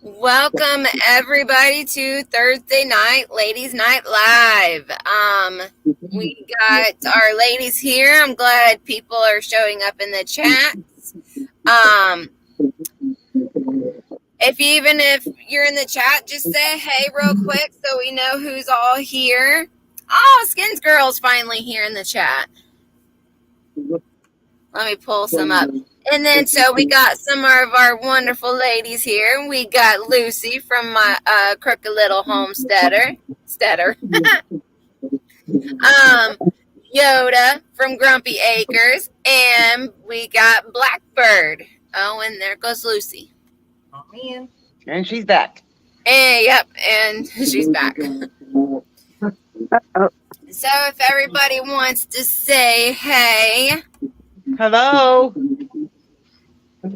Welcome everybody to Thursday night Ladies Night Live. We got our ladies here. I'm glad people are showing up in the chat. If you're in the chat, just say hey real quick so we know who's all here. Oh, Skins Girl's finally here in the chat. Let me pull some up. And then, so we got some of our wonderful ladies here. We got Lucy from my Crooked Little Homesteader. Yoda from Grumpy Acres. And we got Blackbird. Oh, and there goes Lucy. Oh, man. And she's back. And, yep, and she's back. So if everybody wants to say hey. Hello.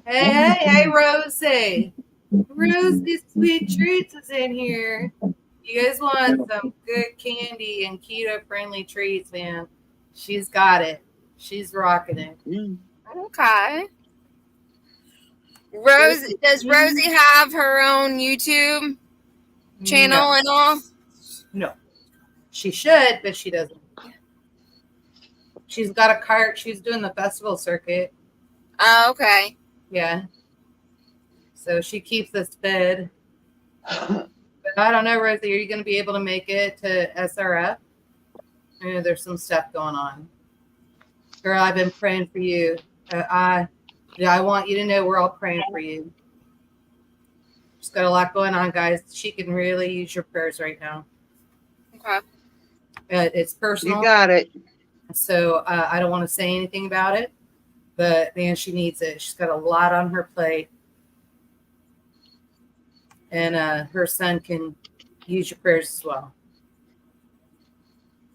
Hey, Rosie. Rosie Sweet Treats is in here. You guys want some good candy and keto-friendly treats, man? She's got it. She's rocking it. Okay. Does Rosie have her own YouTube channel and all? No. She should, but she doesn't. She's got a cart. She's doing the festival circuit. Oh, okay. Yeah. So she keeps us fed. But I don't know, Rosie, are you going to be able to make it to SRF? I know there's some stuff going on. Girl, I've been praying for you. I want you to know we're all praying for you. She's got a lot going on, guys. She can really use your prayers right now. Okay. It's personal. You got it. So I don't want to say anything about it, but man, she needs it. She's got a lot on her plate. And her son can use your prayers as well.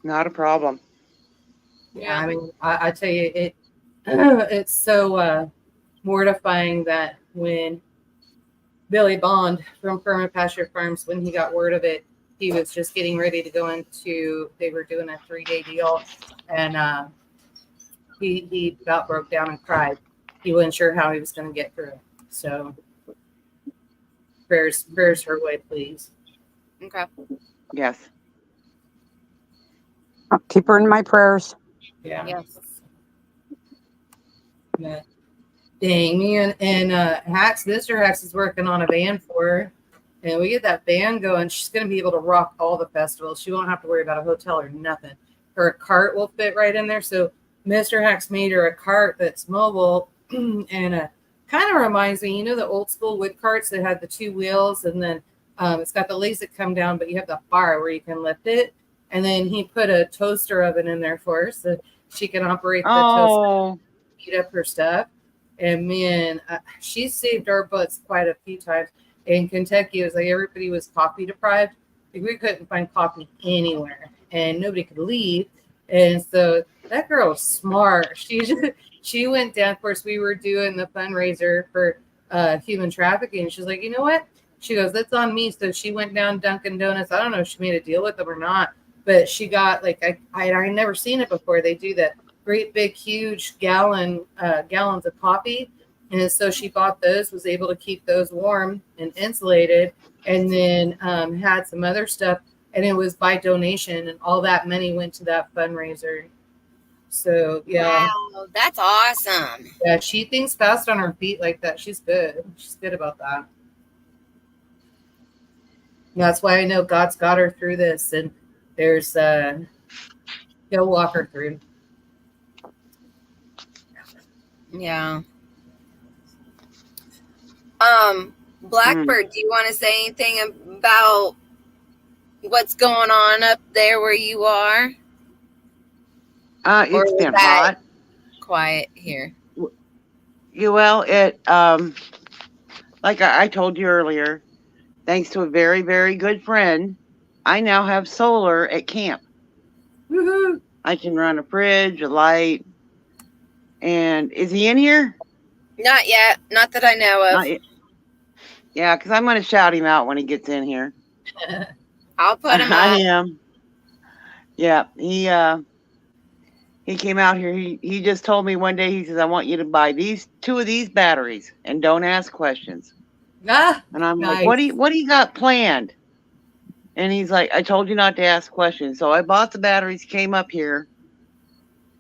Not a problem. Yeah, I mean, I tell you, it's so mortifying that when Billy Bond from Permanent Pasture Farms, when he got word of it, he was just getting ready to go into, they were doing a 3-day deal, and he about broke down and cried. He wasn't sure how he was going to get through it. So prayers her way, please. Okay. Yes. I'll keep her in my prayers. Yeah. Yes. Yeah. Dang, me and Mr. Hacks is working on a van for her. And we get that van going, she's going to be able to rock all the festivals. She won't have to worry about a hotel or nothing. Her cart will fit right in there. So Mr. Hacks made her a cart that's mobile and kind of reminds me, you know, the old school wood carts that had the 2 wheels, and then it's got the legs that come down, but you have the bar where you can lift it. And then he put a toaster oven in there for her so she can operate the toaster, heat up her stuff. And man, she saved our butts quite a few times. In Kentucky, it was like everybody was coffee deprived. Like we couldn't find coffee anywhere, and nobody could leave. And so that girl was smart. She went down. Of course, we were doing the fundraiser for human trafficking. She's like, you know what? She goes, that's on me. So she went down Dunkin' Donuts. I don't know if she made a deal with them or not, but she got like I never seen it before. They do that great big huge gallons of coffee. And so she bought those, was able to keep those warm and insulated, and then had some other stuff. And it was by donation, and all that money went to that fundraiser. So, yeah. Wow, that's awesome. Yeah, she thinks fast on her feet like that. She's good. She's good about that. That's why I know God's got her through this, and there's he'll walk her through. Yeah. Blackbird, do you want to say anything about what's going on up there where you are? It's been hot. Quiet here. Well, it like I told you earlier, thanks to a very, very good friend, I now have solar at camp. Woohoo! I can run a fridge, a light. And is he in here? Not yet. Not that I know of. Not yet. Yeah, because I'm going to shout him out when he gets in here. I'll put him I up. am. Yeah, He came out here. He just told me one day, he says, I want you to buy two of these batteries and don't ask questions. Ah, And I'm nice. like, what do you got planned? And he's like, I told you not to ask questions. So I bought the batteries, came up here.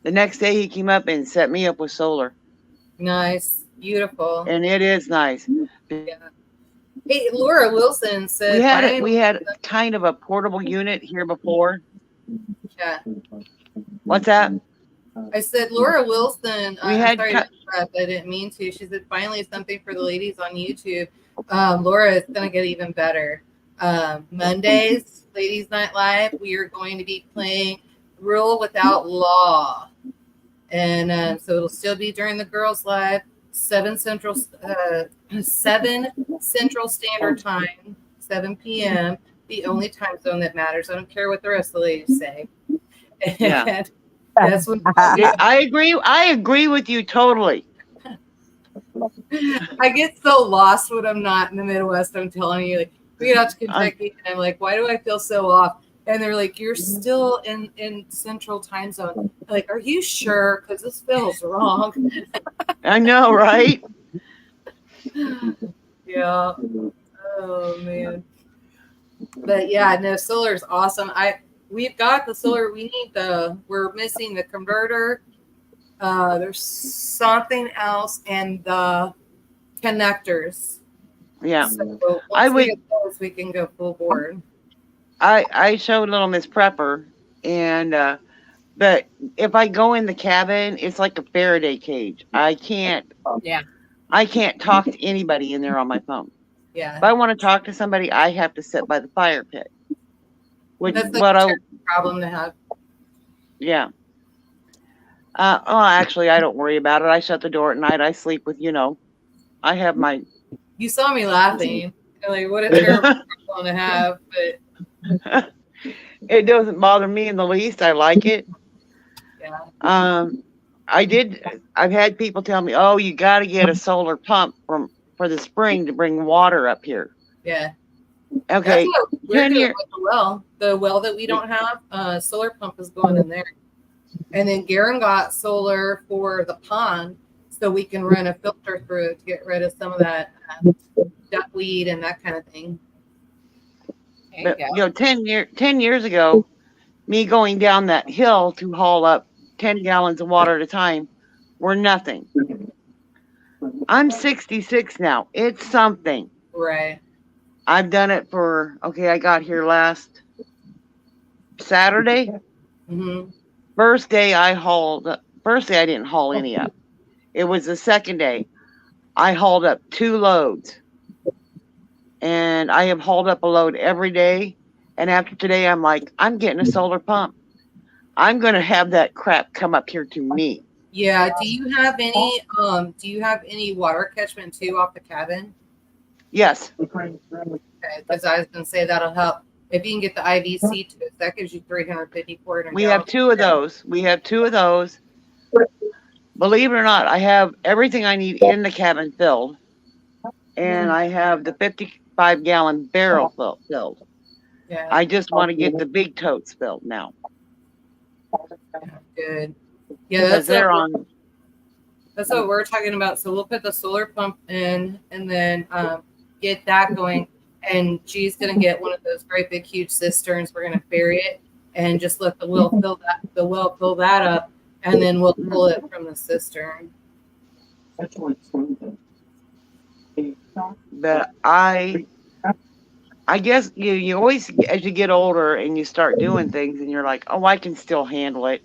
The next day he came up and set me up with solar. Nice. Beautiful. And it is nice. Yeah. Hey, Laura Wilson said We had kind of a portable unit here before. Yeah. What's that? I said Laura Wilson. We I'm had sorry to interrupt. I didn't mean to. She said finally something for the ladies on YouTube. Laura, it's gonna get even better. Mondays, Ladies Night Live, we are going to be playing Rule Without Law. And so it'll still be during the girls' live, 7 Central Standard Time, 7 p.m. The only time zone that matters. I don't care what the rest of the ladies say. Yeah. And that's when I agree with you totally. I get so lost when I'm not in the Midwest. I'm telling you, like, we get out to Kentucky, and I'm like, why do I feel so off? And they're like, you're still in Central Time Zone. I'm like, are you sure? Because this feels wrong. I know, right? Yeah. Oh man. But yeah, no, solar is awesome. We've got the solar. We're missing the converter. There's something else, and the connectors. Yeah. So once we get those, we can go full board. I showed little Miss Prepper, and but if I go in the cabin, it's like a Faraday cage. I can't talk to anybody in there on my phone. Yeah. If I want to talk to somebody, I have to sit by the fire pit. That's like a problem to have. Yeah. Actually, I don't worry about it. I shut the door at night. I sleep with, I have my. You saw me laughing. Like, what a terrible problem to have, but. It doesn't bother me in the least. I like it. Yeah. I've had people tell me, oh, you got to get a solar pump for the spring to bring water up here. Yeah. Okay. We're doing with the well that we don't have, solar pump is going in there. And then Garen got solar for the pond so we can run a filter through it to get rid of some of that duckweed and that kind of thing. But, 10 years ago, me going down that hill to haul up 10 gallons of water at a time were nothing. I'm 66 now. It's something. Right. I've done it I got here last Saturday. Mm-hmm. First day I didn't haul any up. It was the second day. I hauled up 2 loads. And I have hauled up a load every day. And after today, I'm like, I'm getting a solar pump. I'm going to have that crap come up here to me. Yeah. Do you have any water catchment too off the cabin? Yes. Okay. Because I was going to say that'll help. If you can get the IVC to it, that gives you 350, 400. We have 2 of those. Believe it or not, I have everything I need in the cabin filled. And I have the 55-gallon barrel filled. Yeah. I just want to get the big totes filled now. Good. Yeah, that's what we're talking about. So we'll put the solar pump in and then get that going. And she's gonna get one of those great big huge cisterns. We're gonna bury it and just let the well fill that up, and then we'll pull it from the cistern. But I guess you always, as you get older and you start doing things and you're like, oh, I can still handle it.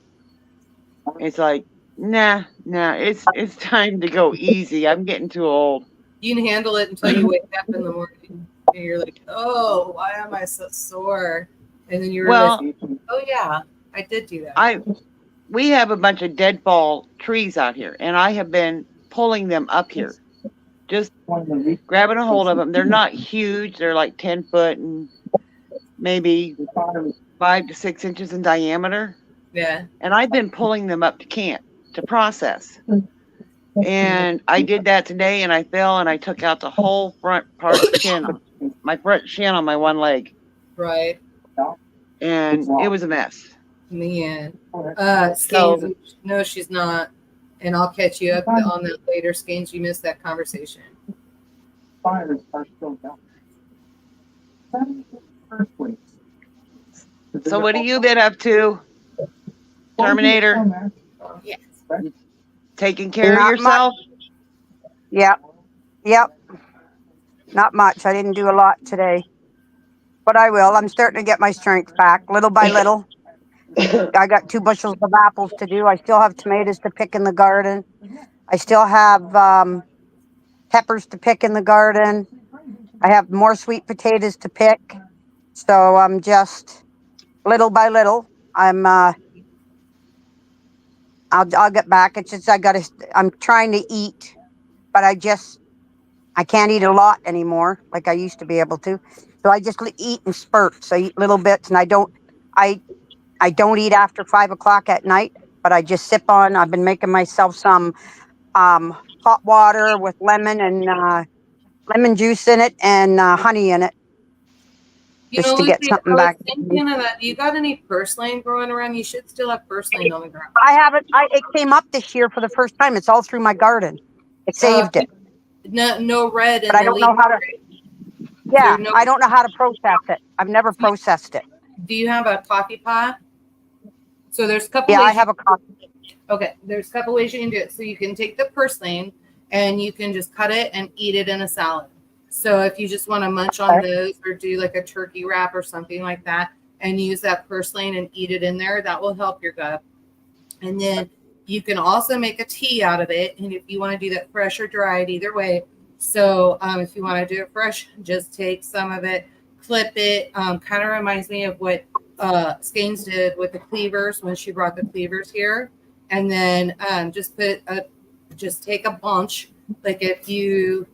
It's like, nah, it's time to go easy. I'm getting too old. You can handle it until you wake up in the morning and you're like, oh, why am I so sore? And then you realize, oh yeah, I did do that. We have a bunch of deadfall trees out here, and I have been pulling them up here. Just grabbing a hold of them. They're not huge. They're like 10 foot and maybe 5 to 6 inches in diameter. Yeah. And I've been pulling them up to camp to process. And I did that today, and I fell, and I took out the whole front part of the shin, my front shin on my one leg. Right. And it was a mess. Man. So Skeins, no, she's not. And I'll catch you up on that later. Skeins, you missed that conversation. Fires are still going. so what have you been up to, Terminator? Yes. Taking care of Not yourself? Yep. Yep. Not much. I didn't do a lot today, but I will. I'm starting to get my strength back little by little. I got 2 bushels of apples to do. I still have tomatoes to pick in the garden. I still have peppers to pick in the garden. I have more sweet potatoes to pick. So I'm just little by little. I'll get back. It's just I'm trying to eat, but I can't eat a lot anymore like I used to be able to. So I just eat in spurts. I eat little bits, and I don't eat after 5 o'clock at night. But I just sip on. I've been making myself some hot water with lemon and lemon juice in it and honey in it, You just know, to get Lucy, I something was back. thinking of that. You got any purslane growing around? You should still have purslane on the ground. I haven't. It came up this year for the first time. It's all through my garden. It saved it, No red but in I the don't know leaf. how to. Yeah, There's no. I don't know how to process it. I've never processed it. Do you have a coffee pot? So there's a couple Yeah, ways. I have a coffee. Okay, there's a couple ways you can do it. So you can take the purslane and you can just cut it and eat it in a salad. So if you just want to munch on those or do like a turkey wrap or something like that and use that purslane and eat it in there, that will help your gut. And then you can also make a tea out of it. And if you want to do that fresh or dried, either way. So if you want to do it fresh, just take some of it, clip it. Kind of reminds me of what Skeins did with the cleavers when she brought the cleavers here. And then just take a bunch. Like if you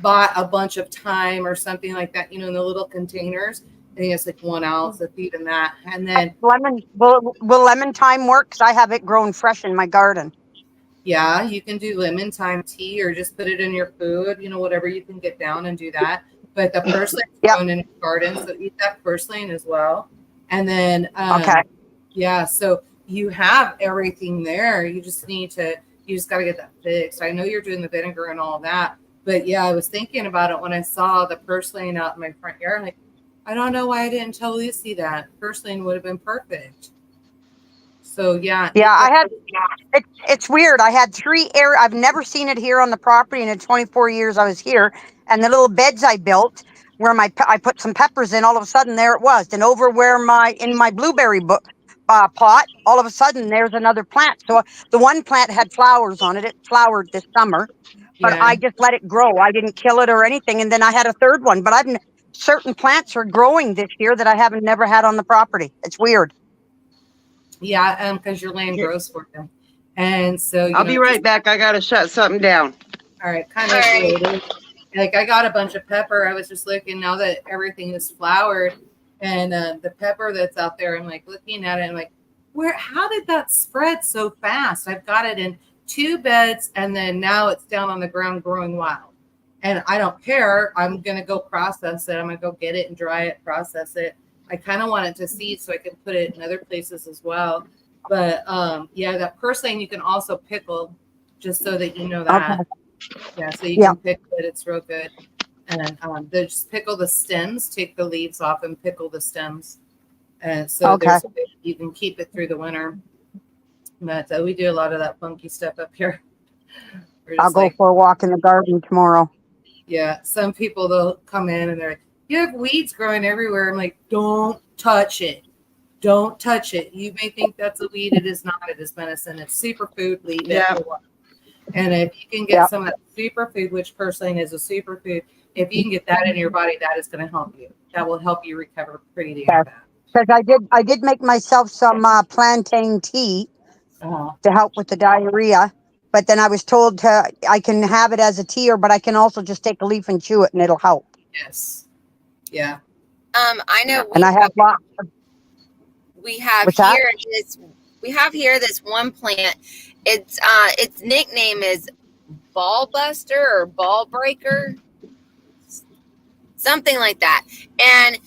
bought a bunch of thyme or something like that, in the little containers. I think it's like 1 ounce of even that. And then Lemon. Will lemon thyme work? 'Cause I have it grown fresh in my garden. yeah, you can do lemon thyme tea or just put it in your food, whatever you can get down and do that. But the purslane is grown in your garden, so eat that purslane as well. And then, Okay. yeah, so you have everything there. You just got to get that fixed. I know you're doing the vinegar and all that, but yeah, I was thinking about it when I saw the purslane out in my front yard. Like, I don't know why I didn't tell Lucy that purslane would have been perfect. So yeah. Yeah, it's weird. I had 3 air. I've never seen it here on the property in the 24 years I was here. And the little beds I built where I put some peppers in, all of a sudden there it was. And over where in my blueberry pot, all of a sudden there's another plant. So the one plant had flowers on it. It flowered this summer, but Yeah. I just let it grow. I didn't kill it or anything. And then I had a third one, but certain plants are growing this year that I haven't never had on the property. It's weird. Yeah, because your land grows for them. And so I'll be right back. I gotta shut something down. All right, kind of related. Like I got a bunch of pepper. I was just looking now that everything is flowered, and the pepper that's out there. I'm like looking at it. And I'm like, how did that spread so fast? I've got it in 2 beds, and then now it's down on the ground growing wild. And I don't care. I'm gonna go process it. I'm gonna go get it and dry it, process it. I kind of want it to seed so I can put it in other places as well. But yeah, that purslane you can also pickle, just so that you know that. Okay. Yeah, so you can pickle it. It's real good. And just pickle the stems, take the leaves off and pickle the stems. And so you can keep it through the winter. But we do a lot of that funky stuff up here. I'll go for a walk in the garden tomorrow. Yeah, some people, they'll come in and they're like, you have weeds growing everywhere. I'm like, don't touch it. Don't touch it. You may think that's a weed. It is not. It is medicine. It's superfood. Leave it. And if you can get some of that superfood, which purslane is a superfood, if you can get that in your body, that is going to help you. That will help you recover pretty damn fast. Because I did make myself some plantain tea to help with the diarrhea. But then I was told I can have it as a tea, but I can also just take a leaf and chew it, and it'll help. Yes. Yeah. I know. And I have lots. We have here this one plant. Its nickname is Ball Buster or Ball Breaker, something like that. And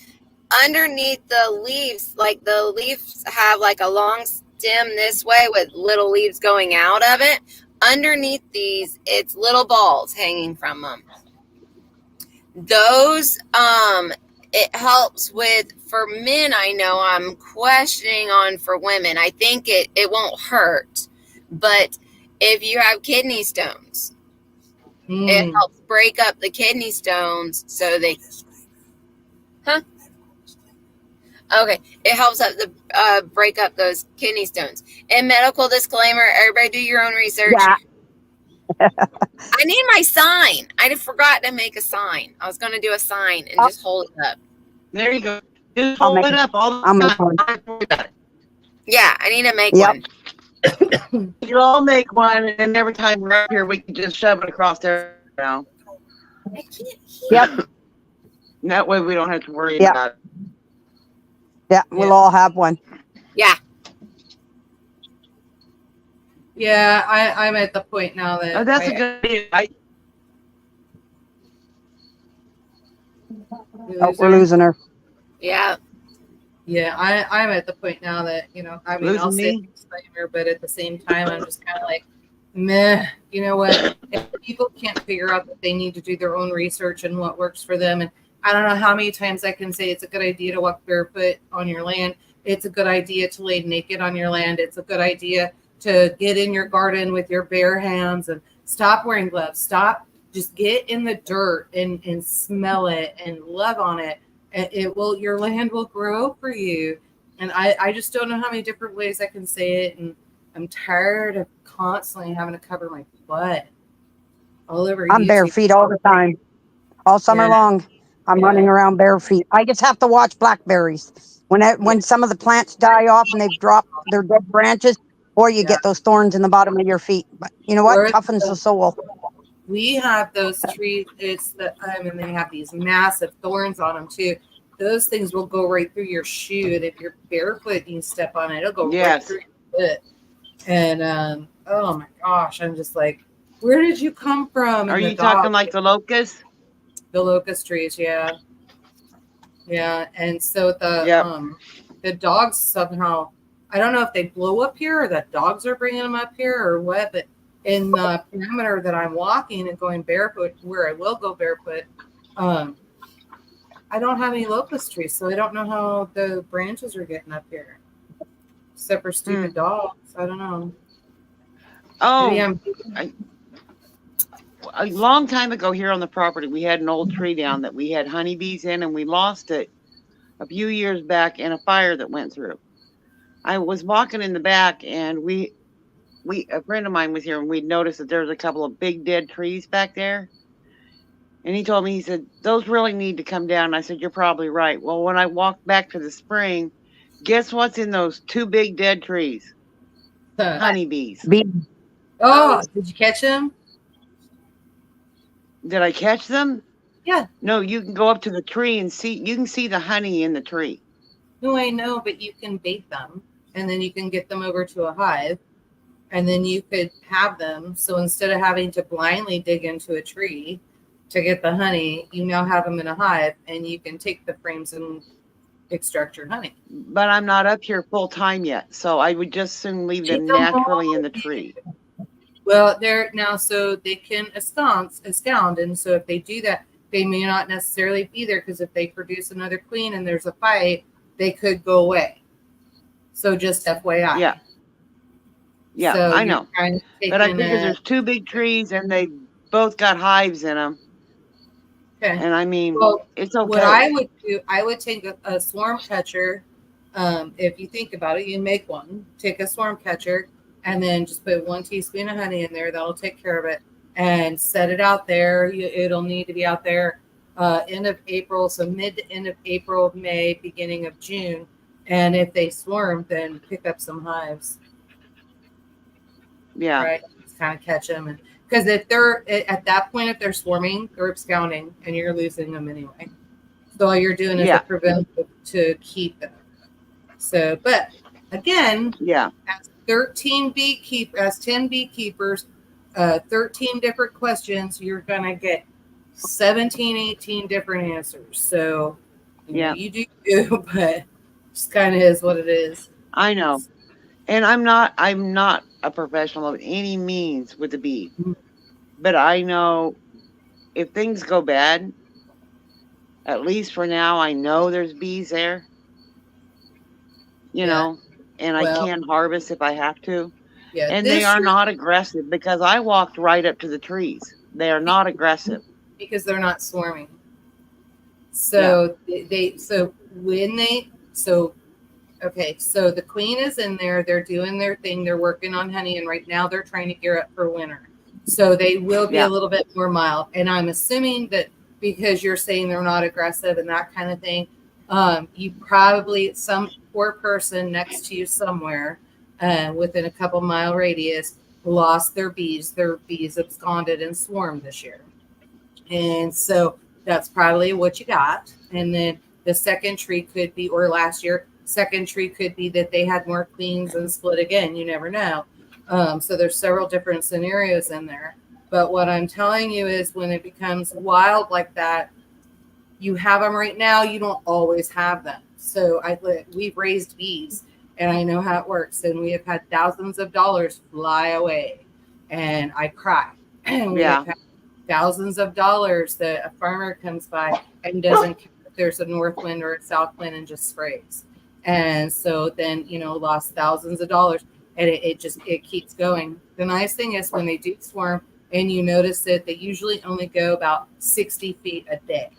underneath the leaves, like the leaves have like a long stem this way with little leaves going out of it. Underneath these, it's little balls hanging from them. Those, it helps with, for men, I know I'm questioning on for women. I think it won't hurt, but if you have kidney stones, it helps break up the kidney stones so they, okay, it helps up the break up those kidney stones. And medical disclaimer, everybody do your own research. Yeah. I need my sign. I forgot to make a sign. I was going to do a sign and just hold it up. There you go. Just hold it up all the I'll make time. one. Don't worry about it. Yeah, I need to make Yep. one. You all make one, and every time we're up here, we can just shove it across there now. I can't hear. Yep. And that way we don't have to worry Yep. about it. Yeah, we'll all have one. Yeah. Yeah, I'm at the point now that Oh, that's a good idea. Oh, we're losing her. Yeah. Yeah, I'm at the point now that, you know, I mean, I'll say disclaimer, but at the same time, I'm just kind of like, meh, you know what? If people can't figure out that they need to do their own research and what works for them, and I don't know how many times I can say it's a good idea to walk barefoot on your land. It's a good idea to lay naked on your land. It's a good idea to get in your garden with your bare hands and stop wearing gloves. Stop, just get in the dirt and smell it and love on it. It will, your land will grow for you. And I just don't know how many different ways I can say it. And I'm tired of constantly having to cover my butt all over I'm YouTube. bare feet all the time, all summer long. I'm running around bare feet. I just have to watch blackberries. When some of the plants die off and they've dropped their dead branches, or you get those thorns in the bottom of your feet. But you know what? Toughens the soul. We have those trees. It's the and they have these massive thorns on them too. Those things will go right through your shoe, and if you're barefoot and you step on it, it'll go right through your foot. And oh my gosh, I'm just like, where did you come from? Are you talking like the locust? The locust trees, yeah. And so the dogs somehow, I don't know if they blow up here or that dogs are bringing them up here or what, but in the perimeter that I'm walking and going barefoot, where I will go barefoot, I don't have any locust trees, so I don't know how the branches are getting up here, except for stupid dogs. I don't know. Oh, a long time ago here on the property, we had an old tree down that we had honeybees in, and we lost it a few years back in a fire that went through. I was walking in the back, and a friend of mine was here, and we'd noticed that there was a couple of big dead trees back there. And he told me, he said, those really need to come down. I said, you're probably right. Well, when I walked back to the spring, guess what's in those two big dead trees? Honeybees. Oh, did you catch them? Did I catch them? Yeah. No, you can go up to the tree and you can see the honey in the tree. No, I know, but you can bait them, and then you can get them over to a hive, and then you could have them. So instead of having to blindly dig into a tree to get the honey, you now have them in a hive, and you can take the frames and extract your honey. But I'm not up here full time yet, so I would just soon leave them naturally in the tree. Well, they're now, so they can escound, and so if they do that, they may not necessarily be there, because if they produce another queen and there's a fight, they could go away. So just FYI. Yeah, so I know. But I figure there's two big trees, and they both got hives in them. Okay. And I mean, it's okay. What I would do, I would take a swarm catcher. If you think about it, you make one. Take a swarm catcher and then just put 1 teaspoon of honey in there. That'll take care of it. And set it out there. It'll need to be out there end of April, so mid to end of April, May, beginning of June. And if they swarm, then pick up some hives. Yeah. Right. Just kind of catch them. Because if they're at that point, if they're swarming, they're absconding, and you're losing them anyway. So all you're doing is a preventative to keep them. So, but again, as 10 beekeepers, 13 different questions, you're gonna get 17, 18 different answers. So Yeah. You do you, but just kind of is what it is. I know. And I'm not a professional of any means with the bees. But I know if things go bad, at least for now, I know there's bees there. You Yeah. know, and I Well, can harvest if I have to. yeah, And they this are year not aggressive because I walked right up to the trees. They are not aggressive. because they're not swarming. Yeah. So okay, so the queen is in there. They're doing their thing. They're working on honey, and right now they're trying to gear up for winter. So they will be Yeah. a little bit more mild. And I'm assuming that because you're saying they're not aggressive and that kind of thing, you probably, some poor person next to you somewhere within a couple mile radius lost their bees. Their bees absconded and swarmed this year. And so that's probably what you got. And then the second tree could be, or last year, second tree could be that they had more queens and split again. You never know. So there's several different scenarios in there. But what I'm telling you is when it becomes wild like that, you have them right now. You don't always have them. So we've raised bees and I know how it works. And we have had thousands of dollars fly away and I cry. And we have had thousands of dollars that a farmer comes by and doesn't care if there's a north wind or a south wind and just sprays. And so then, lost thousands of dollars and it keeps going. The nice thing is when they do swarm and you notice that they usually only go about 60 feet a day.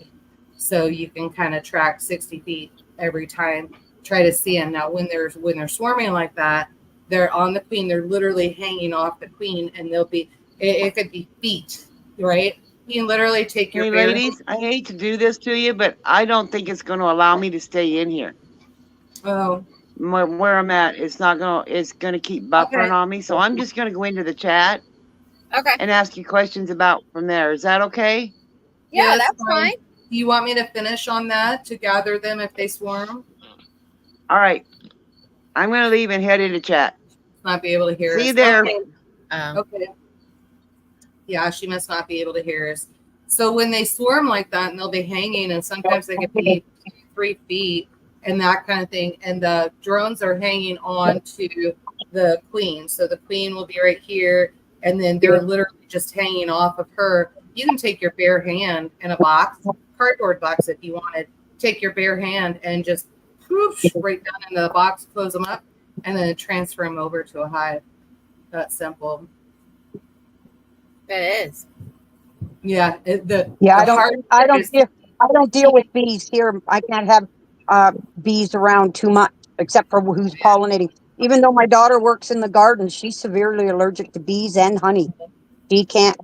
So you can kind of track 60 feet every time, try to see them. Now, when they're swarming like that, they're on the queen, they're literally hanging off the queen and it could be feet, right? You can literally take your Hey, bare ladies, I hate to do this to you, but I don't think it's going to allow me to stay in here. Oh, Where I'm at, it's going to keep buffering okay. on me. So I'm just going to go into the chat Okay. and ask you questions about from there. Is that okay? Yeah, that's fine. Do you want me to finish on that to gather them if they swarm? All right. I'm going to leave and head into chat. Not be able to hear us. See you there. Okay. Okay. Yeah, she must not be able to hear us. So when they swarm like that and they'll be hanging and sometimes they could be 3 feet and that kind of thing. And the drones are hanging on to the queen. So the queen will be right here and then they're literally just hanging off of her. You can take your bare hand in a box, cardboard box if you wanted. Take your bare hand and just whoosh, right down into the box, close them up, and then transfer them over to a hive. That's simple. It is. Yeah. I don't deal with bees here. I can't have bees around too much, except for who's pollinating. Even though my daughter works in the garden, she's severely allergic to bees and honey. She can't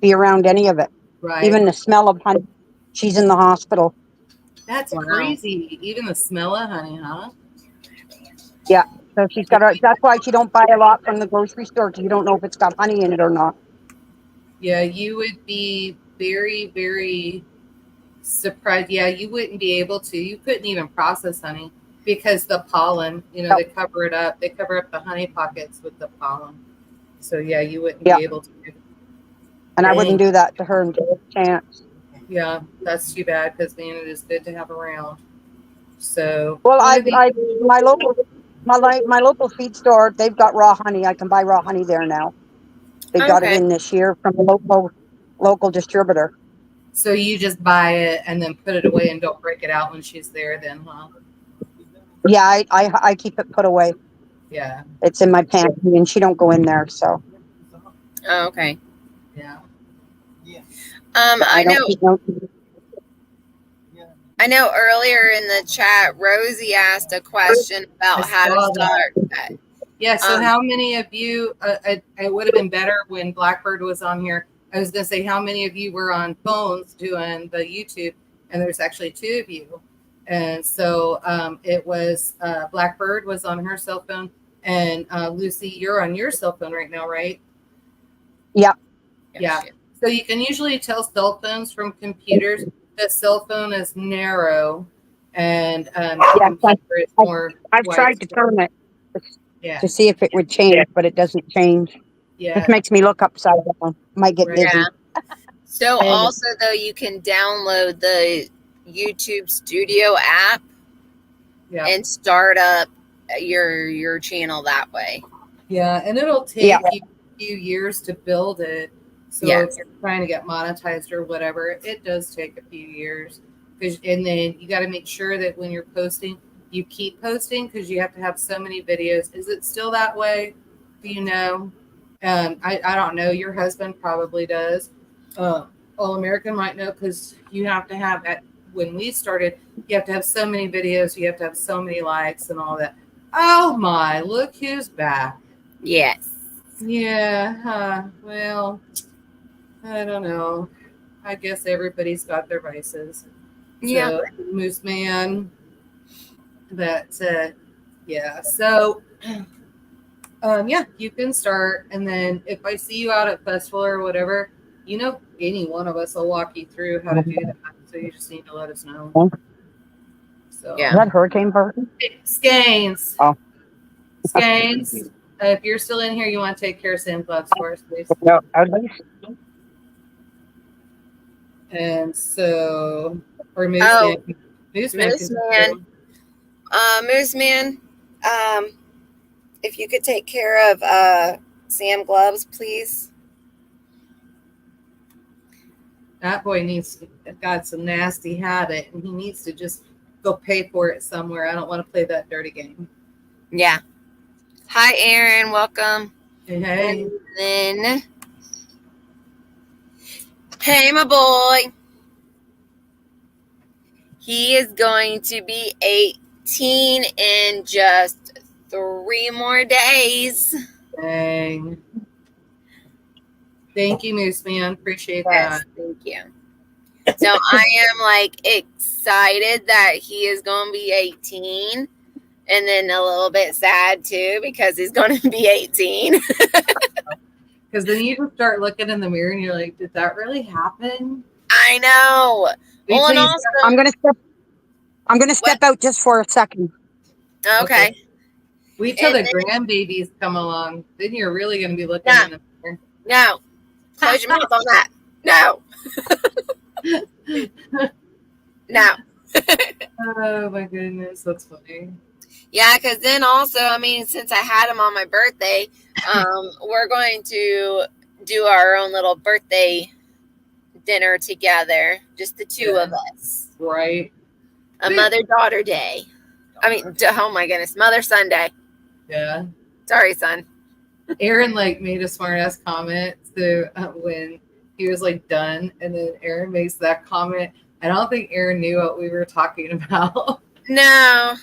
be around any of it. Right. Even the smell of honey. She's in the hospital. That's crazy. Even the smell of honey, huh? Yeah. So that's why she don't buy a lot from the grocery store, because you don't know if it's got honey in it or not. Yeah, you would be very, very surprised. Yeah, you wouldn't be able to. You couldn't even process honey because the pollen, they cover it up. They cover up the honey pockets with the pollen. So yeah, you wouldn't be able to. And I wouldn't do that to her and give her a chance. Yeah, that's too bad because it is good to have around. So well, my local feed store, they've got raw honey. I can buy raw honey there now. They got it in this year from a local distributor. So you just buy it and then put it away and don't break it out when she's there, then, huh? Yeah, I keep it put away. Yeah, it's in my pantry, and she don't go in there. So. Oh, okay. Yeah. I know earlier in the chat, Rosie asked a question about how to start. Yeah. So how many of you, it would have been better when Blackbird was on here. I was going to say, how many of you were on phones doing the YouTube? And there's actually 2 of you. And so it was Blackbird was on her cell phone. And Lucy, you're on your cell phone right now, right? Yeah. Yeah. So you can usually tell cell phones from computers. The cell phone is narrow, and computer is more. I've tried to turn it to see if it would change, but it doesn't change. Yeah, it makes me look upside down. Might get dizzy. So also though, you can download the YouTube Studio app Yeah. and start up your channel that way. Yeah, and it'll take Yeah. you a few years to build it. So Yes. if you're trying to get monetized or whatever, it does take a few years. And then you got to make sure that when you're posting, you keep posting because you have to have so many videos. Is it still that way? Do you know? I don't know. Your husband probably does. All American might know because you have to have when we started, you have to have so many videos, you have to have so many likes and all that. Oh my, look who's back. Yes. Yeah, well, I don't know. I guess everybody's got their vices. Yeah. So, Moose Man, but yeah. So, yeah, you can start, and then if I see you out at festival or whatever, any one of us will walk you through how to do that. So you just need to let us know. So Yeah. Is that hurricane person? Skeins. Oh. Skeins. If you're still in here, you want to take care of Sam Gloves for us, please. No, at least. And so, or Moose Oh, Man. Moose Man. Moose Man. Moose Man, if you could take care of Sam Gloves, please. That boy got some nasty habit, and he needs to just go pay for it somewhere. I don't want to play that dirty game. Yeah. Hi, Aaron. Welcome. Hey. And then, hey, my boy. He is going to be 18 in just 3 more days. Dang. Thank you, Moose Man. Appreciate Yes, that. thank you. So I am excited that he is going to be 18, and then a little bit sad too because he's going to be 18. Because then you just start looking in the mirror and you're like, did that really happen? I know. Well, and Please- also, I'm gonna step out just for a second. okay. Wait till And the then- grandbabies come along. Then you're really going to be looking Yeah. in the mirror. No. Close your mouth on that. No. No. Oh my goodness, that's funny. Yeah, because then also, I mean, since I had him on my birthday, we're going to do our own little birthday dinner together, just the two of us. Right? A mother-daughter day. I mean, oh my goodness, Mother-Son Day. Yeah. Sorry, son. Aaron made a smart ass comment to when he was done, and then Aaron makes that comment. I don't think Aaron knew what we were talking about. No.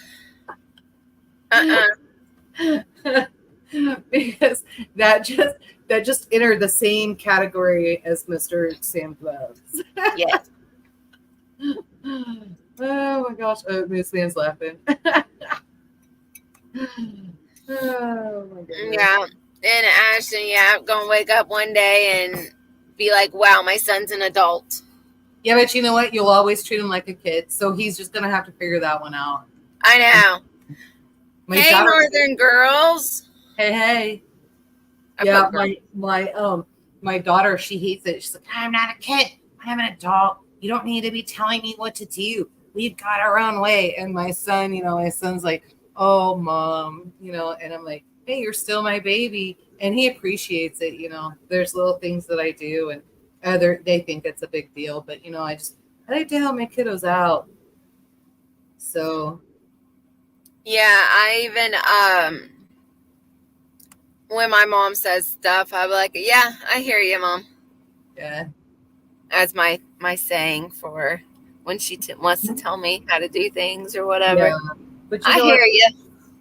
Because that just entered the same category as Mr. Sam Gloves. Yes. Oh my gosh. Oh, Moose Man's laughing. Oh my goodness. Yeah. And Ashton, I'm going to wake up one day and be like, wow, my son's an adult. Yeah, but you know what? You'll always treat him like a kid. So he's just going to have to figure that one out. I know. My Hey, daughter- Northern girls. Hey. I Yeah, put girl. my daughter, she hates it. She's like, I'm not a kid. I'm an adult. You don't need to be telling me what to do. We've got our own way. And my son's like, oh, Mom, and I'm like, hey, you're still my baby. And he appreciates it. There's little things that I do, and they think it's a big deal. But, I like to help my kiddos out. So. Yeah, I even, when my mom says stuff, I'll be like, yeah, I hear you, Mom. Yeah. As my saying for when she wants to tell me how to do things or whatever. Yeah. But I hear you.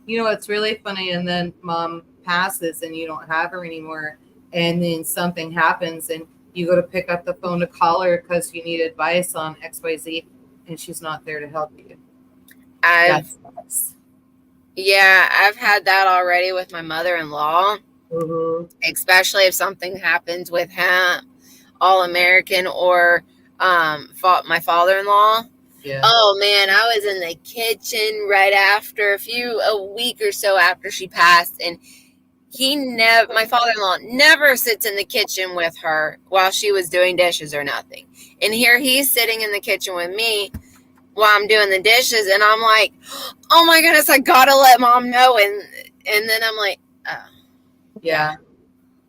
You know, it's really funny. And then Mom passes and you don't have her anymore. And then something happens and you go to pick up the phone to call her because you need advice on XYZ and she's not there to help you. I've had that already with my mother-in-law, especially if something happens with him, All-American or my father-in-law. Yeah. Oh man, I was in the kitchen right after a week or so after she passed, and my father-in-law never sits in the kitchen with her while she was doing dishes or nothing. And here he's sitting in the kitchen with me, while I'm doing the dishes, and I'm like, oh my goodness, I gotta let mom know. And then I'm like, oh. Yeah.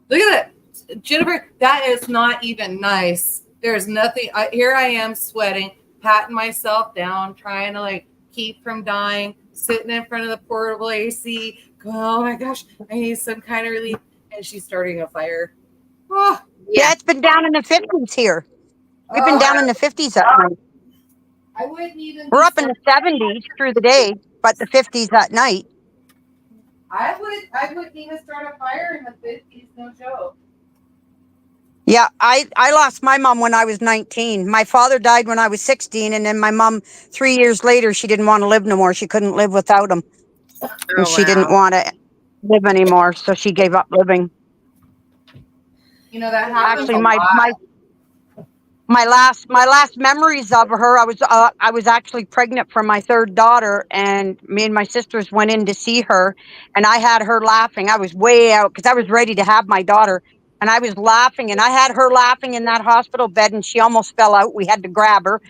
Look at that, Jennifer. That is not even nice. There's nothing. Here I am sweating, patting myself down, trying to like keep from dying, sitting in front of the portable AC, going, oh my gosh, I need some kind of relief. And she's starting a fire. Oh, Yeah, it's been down in the 50s here. We've been oh, down in the 50s at night. I wouldn't even. We're up in the 70s through the day, but the 50s at night. I wouldn't even start a fire in the 50s. No joke. Yeah, I lost my mom when I was 19. My father died when I was 16, and then my mom, 3 years later, she didn't want to live no more. She couldn't live without him, and Oh she didn't wow. want to live anymore, so she gave up living. You know that happens Actually, a my lot. my last memories of her, I was actually pregnant for my third daughter, and me and my sisters went in to see her, and I had her laughing. I was way out because I was ready to have my daughter, and I was laughing, and I had her laughing in that hospital bed, and she almost fell out. We had to grab her,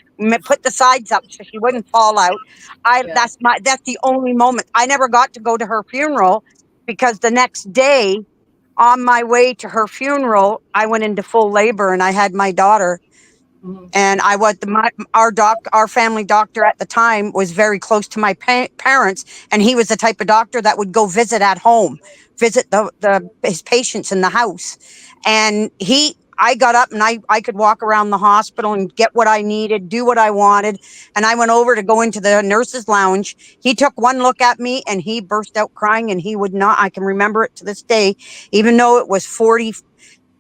put the sides up so she wouldn't fall out. Yeah. That's the only moment. I never got to go to her funeral because the next day, on my way to her funeral, I went into full labor and I had my daughter. Mhm. And our family doctor at the time was very close to my parents, and he was the type of doctor that would go visit at home, visit his patients in the house. And I got up and I could walk around the hospital and get what I needed, do what I wanted. And I went over to go into the nurse's lounge. He took one look at me and he burst out crying, and he would not, I can remember it to this day, even though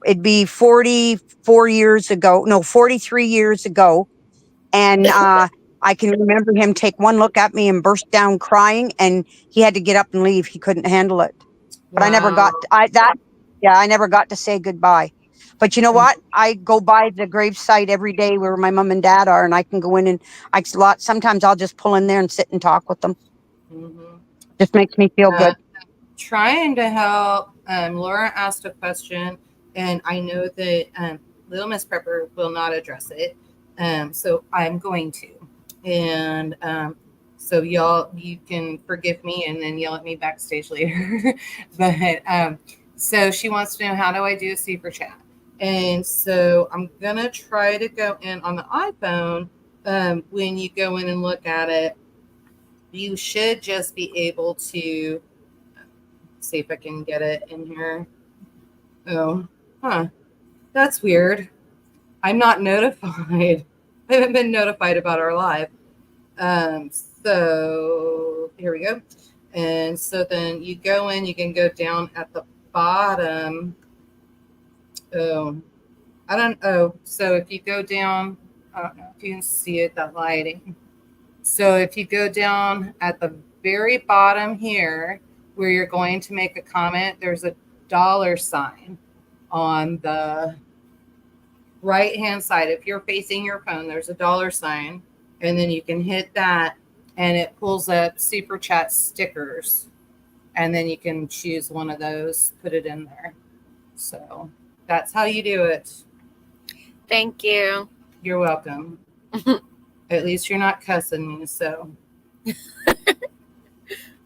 it'd be 44 years ago, no, 43 years ago. And I can remember him take one look at me and burst down crying, and he had to get up and leave. He couldn't handle it. But Wow. I never got to say goodbye. But you know what? I go by the gravesite every day where my mom and dad are, and I can go in and sometimes I'll just pull in there and sit and talk with them. Mm-hmm. Just makes me feel good. Trying to help. Laura asked a question, and I know that Little Miss Prepper will not address it. So I'm going to. And so you can forgive me and then yell at me backstage later. But so she wants to know, how do I do a super chat? And so I'm going to try to go in on the iPhone. When you go in and look at it, you should just be able to see if I can get it in here. Oh, that's weird. I'm not notified. I haven't been notified about our live. So here we go. And so then you go in, you can go down at the bottom. So if you go down, I don't know if you can see it, that lighting. So if you go down at the very bottom here, where you're going to make a comment, there's a $sign on the right hand side. If you're facing your phone, there's a $sign, and then you can hit that and it pulls up super chat stickers, and then you can choose one of those, put it in there. So that's how you do it. Thank you. You're welcome. At least you're not cussing me, so.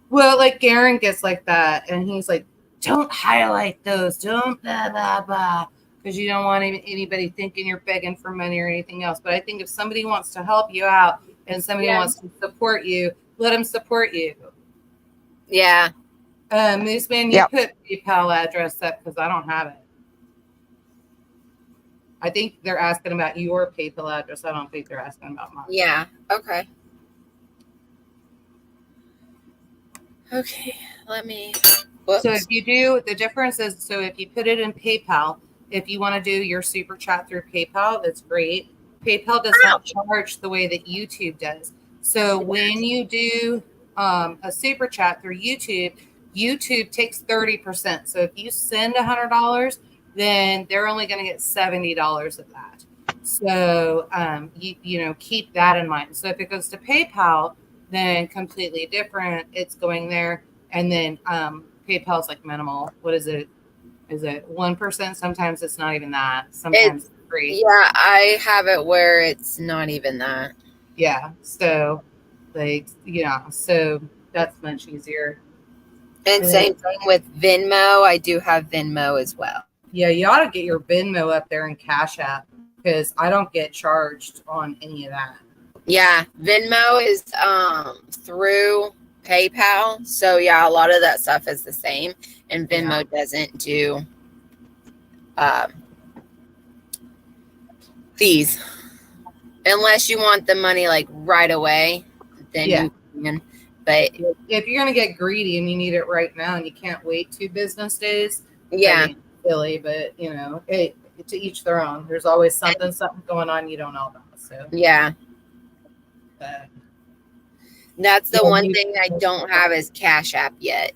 Well, like Garen gets like that, and he's like, don't highlight those, don't blah, blah, blah, because you don't want anybody thinking you're begging for money or anything else. But I think if somebody wants to help you out and somebody wants to support you, let them support you. Yeah. Mooseman, you put PayPal address up because I don't have it. I think they're asking about your PayPal address. I don't think they're asking about mine. Yeah. Okay. Okay. Let me. Whoops. So if you do, the difference is, so if you put it in PayPal, if you want to do your super chat through PayPal, that's great. PayPal does not charge the way that YouTube does. So when you do a super chat through YouTube, YouTube takes 30%. So if you send $100, then they're only going to get $70 of that. So you keep that in mind. So if it goes to PayPal, then completely different. It's going there, and then PayPal is like minimal. What is it? Is it 1%? Sometimes it's not even that. Sometimes it's free. Yeah, I have it where it's not even that. Yeah. So, like, so that's much easier. And same thing with Venmo. I do have Venmo as well. Yeah, you ought to get your Venmo up there in Cash App because I don't get charged on any of that. Yeah, Venmo is through PayPal. So yeah, a lot of that stuff is the same. And Venmo doesn't do fees. Unless you want the money like right away, then you can. But if you're gonna get greedy and you need it right now and you can't wait 2 business days, yeah, I mean, silly, but hey, to each their own. There's always something going on you don't know about. So yeah. That's the one thing I don't have is Cash App yet.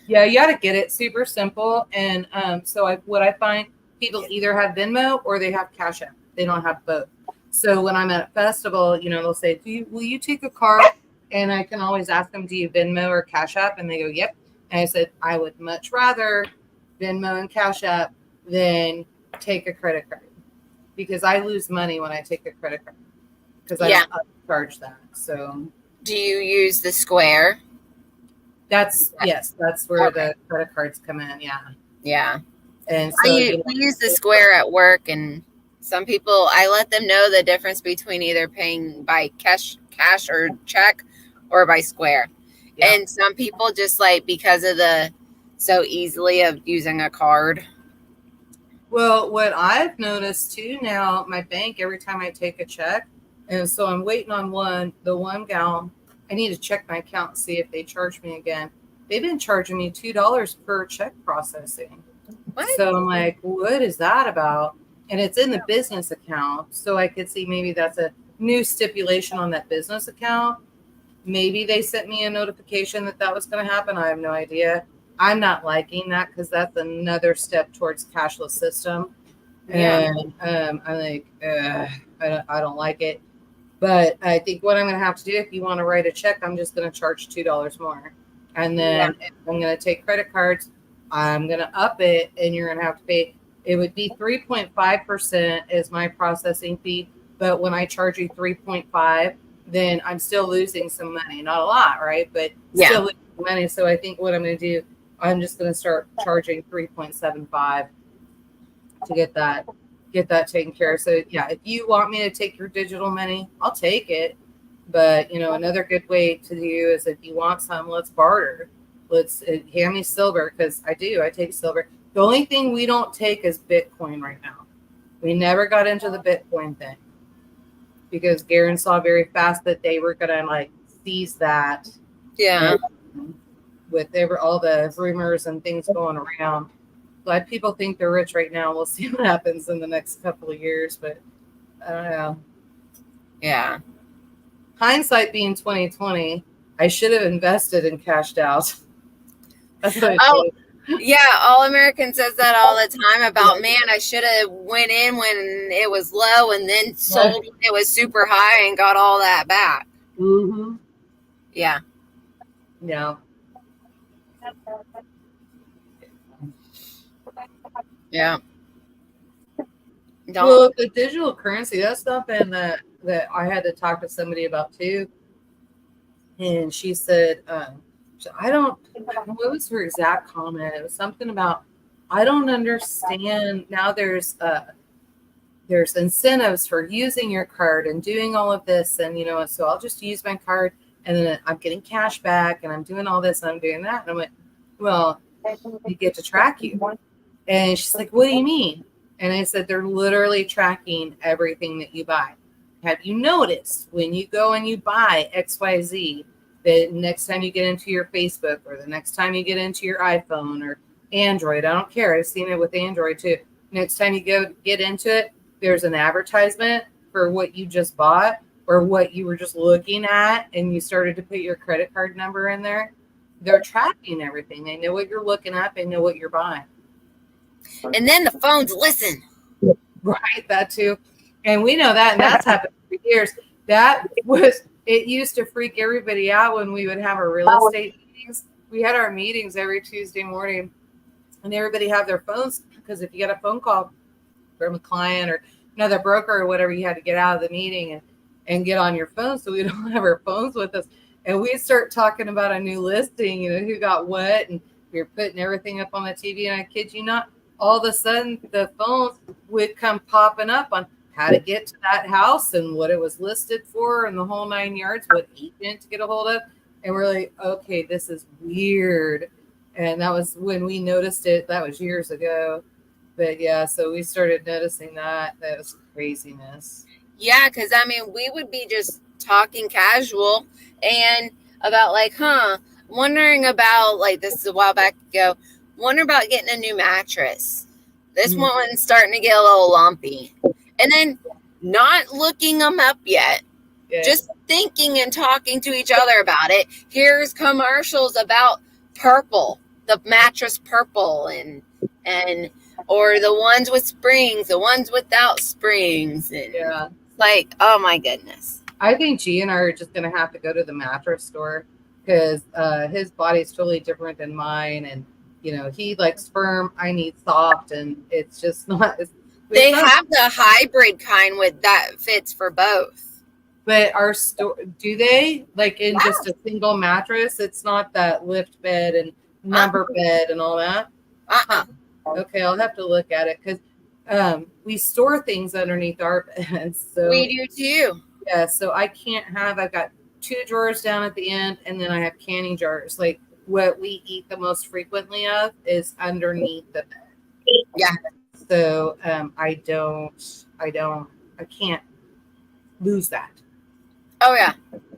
Yeah, you got to get it super simple. And so what I find, people either have Venmo or they have Cash App. They don't have both. So when I'm at a festival, they'll say, will you take a card? And I can always ask them, do you Venmo or Cash App? And they go, yep. And I said, I would much rather Venmo and Cash App than take a credit card because I lose money when I take a credit card because I don't charge that. So do you use the Square? That's where the credit cards come in. Yeah. And so we use the Square at work, and some people, I let them know the difference between either paying by cash or check or by Square. Yeah. And some people just because of the so easily of using a card. Well, what I've noticed too now, my bank, every time I take a check, and so I'm waiting on the one gal, I need to check my account and see if they charge me again. They've been charging me $2 per check processing. What? So I'm like, what is that about? And it's in the business account. So I could see maybe that's a new stipulation on that business account. Maybe they sent me a notification that was going to happen. I have no idea. I'm not liking that because that's another step towards cashless system. Yeah. And I'm like, I don't like it. But I think what I'm going to have to do, if you want to write a check, I'm just going to charge $2 more. And then if I'm going to take credit cards, I'm going to up it, and you're going to have to pay. It would be 3.5% is my processing fee. But when I charge you 3.5, then I'm still losing some money. Not a lot, right? But still losing money. So I think what I'm going to do, I'm just going to start charging 3.75 to get that taken care of. So yeah, if you want me to take your digital money, I'll take it. But another good way to do is if you want some, let's barter. Let's hand me silver because I take silver. The only thing we don't take is Bitcoin right now. We never got into the Bitcoin thing because Garen saw very fast that they were gonna seize that. Yeah. With all the rumors and things going around. Glad people think they're rich right now. We'll see what happens in the next couple of years, but I don't know. Yeah. Hindsight being 2020, I should have invested and cashed out. That's what yeah, All American says that all the time about, man, I should have went in when it was low and then sold when it was super high and got all that back. Mm-hmm. Yeah. Yeah. Yeah. Well, the digital currency, that's something that I had to talk to somebody about too. And she said, what was her exact comment? It was something about, I don't understand. Now there's incentives for using your card and doing all of this. And, so I'll just use my card and then I'm getting cash back and I'm doing all this and I'm doing that. And I went, well, we get to track you. And she's like, what do you mean? And I said, they're literally tracking everything that you buy. Have you noticed when you go and you buy XYZ, the next time you get into your Facebook or the next time you get into your iPhone or Android, I don't care. I've seen it with Android too. Next time you get into it, there's an advertisement for what you just bought or what you were just looking at and you started to put your credit card number in there. They're tracking everything. They know what you're looking at. They know what you're buying. And then the phones listen. Right, that too. And we know that, and that's happened for years. It used to freak everybody out when we would have our real estate meetings. We had our meetings every Tuesday morning, and everybody had their phones because if you get a phone call from a client or another broker or whatever, you had to get out of the meeting. and get on your phone so we don't have our phones with us. And we start talking about a new listing, who got what, and we were putting everything up on the TV. And I kid you not, all of a sudden the phones would come popping up on how to get to that house and what it was listed for and the whole 9 yards, what agent to get a hold of. And we're like, okay, this is weird. And that was when we noticed it. That was years ago. But yeah, so we started noticing that. That was craziness. Yeah, because I mean, we would be just talking casual and about wondering about, like, this is a while back ago, wondering about getting a new mattress. This one's starting to get a little lumpy. And then not looking them up yet. Yeah. Just thinking and talking to each other about it. Here's commercials about purple, the mattress purple, and or the ones with springs, the ones without springs. And yeah. Like, oh my goodness. I think G and I are just going to have to go to the mattress store because his body's totally different than mine. And, he likes firm, I need soft, and it's just not. They have the hybrid kind with that fits for both. But our store, do they? Like in just a single mattress? It's not that lift bed and number bed and all that? Okay, I'll have to look at it because we store things underneath our beds. So we do too. Yeah, so I've got 2 drawers down at the end, and then I have canning jars. Like what we eat the most frequently of is underneath the bed. Yeah. So I can't lose that. Oh yeah.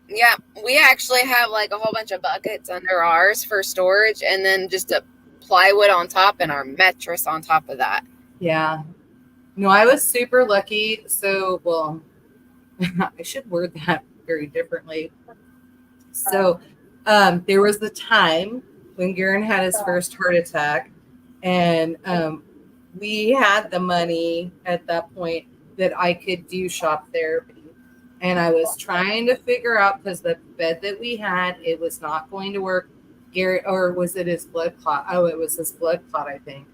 Yeah. We actually have like a whole bunch of buckets under ours for storage, and then just a plywood on top and our mattress on top of that. Yeah. No, I was super lucky. So, well, I should word that very differently. So there was the time when Garen had his first heart attack, and we had the money at that point that I could do shop therapy. And I was trying to figure out, because the bed that we had, it was not going to work. Gary, or was it his blood clot? Oh, it was his blood clot, I think.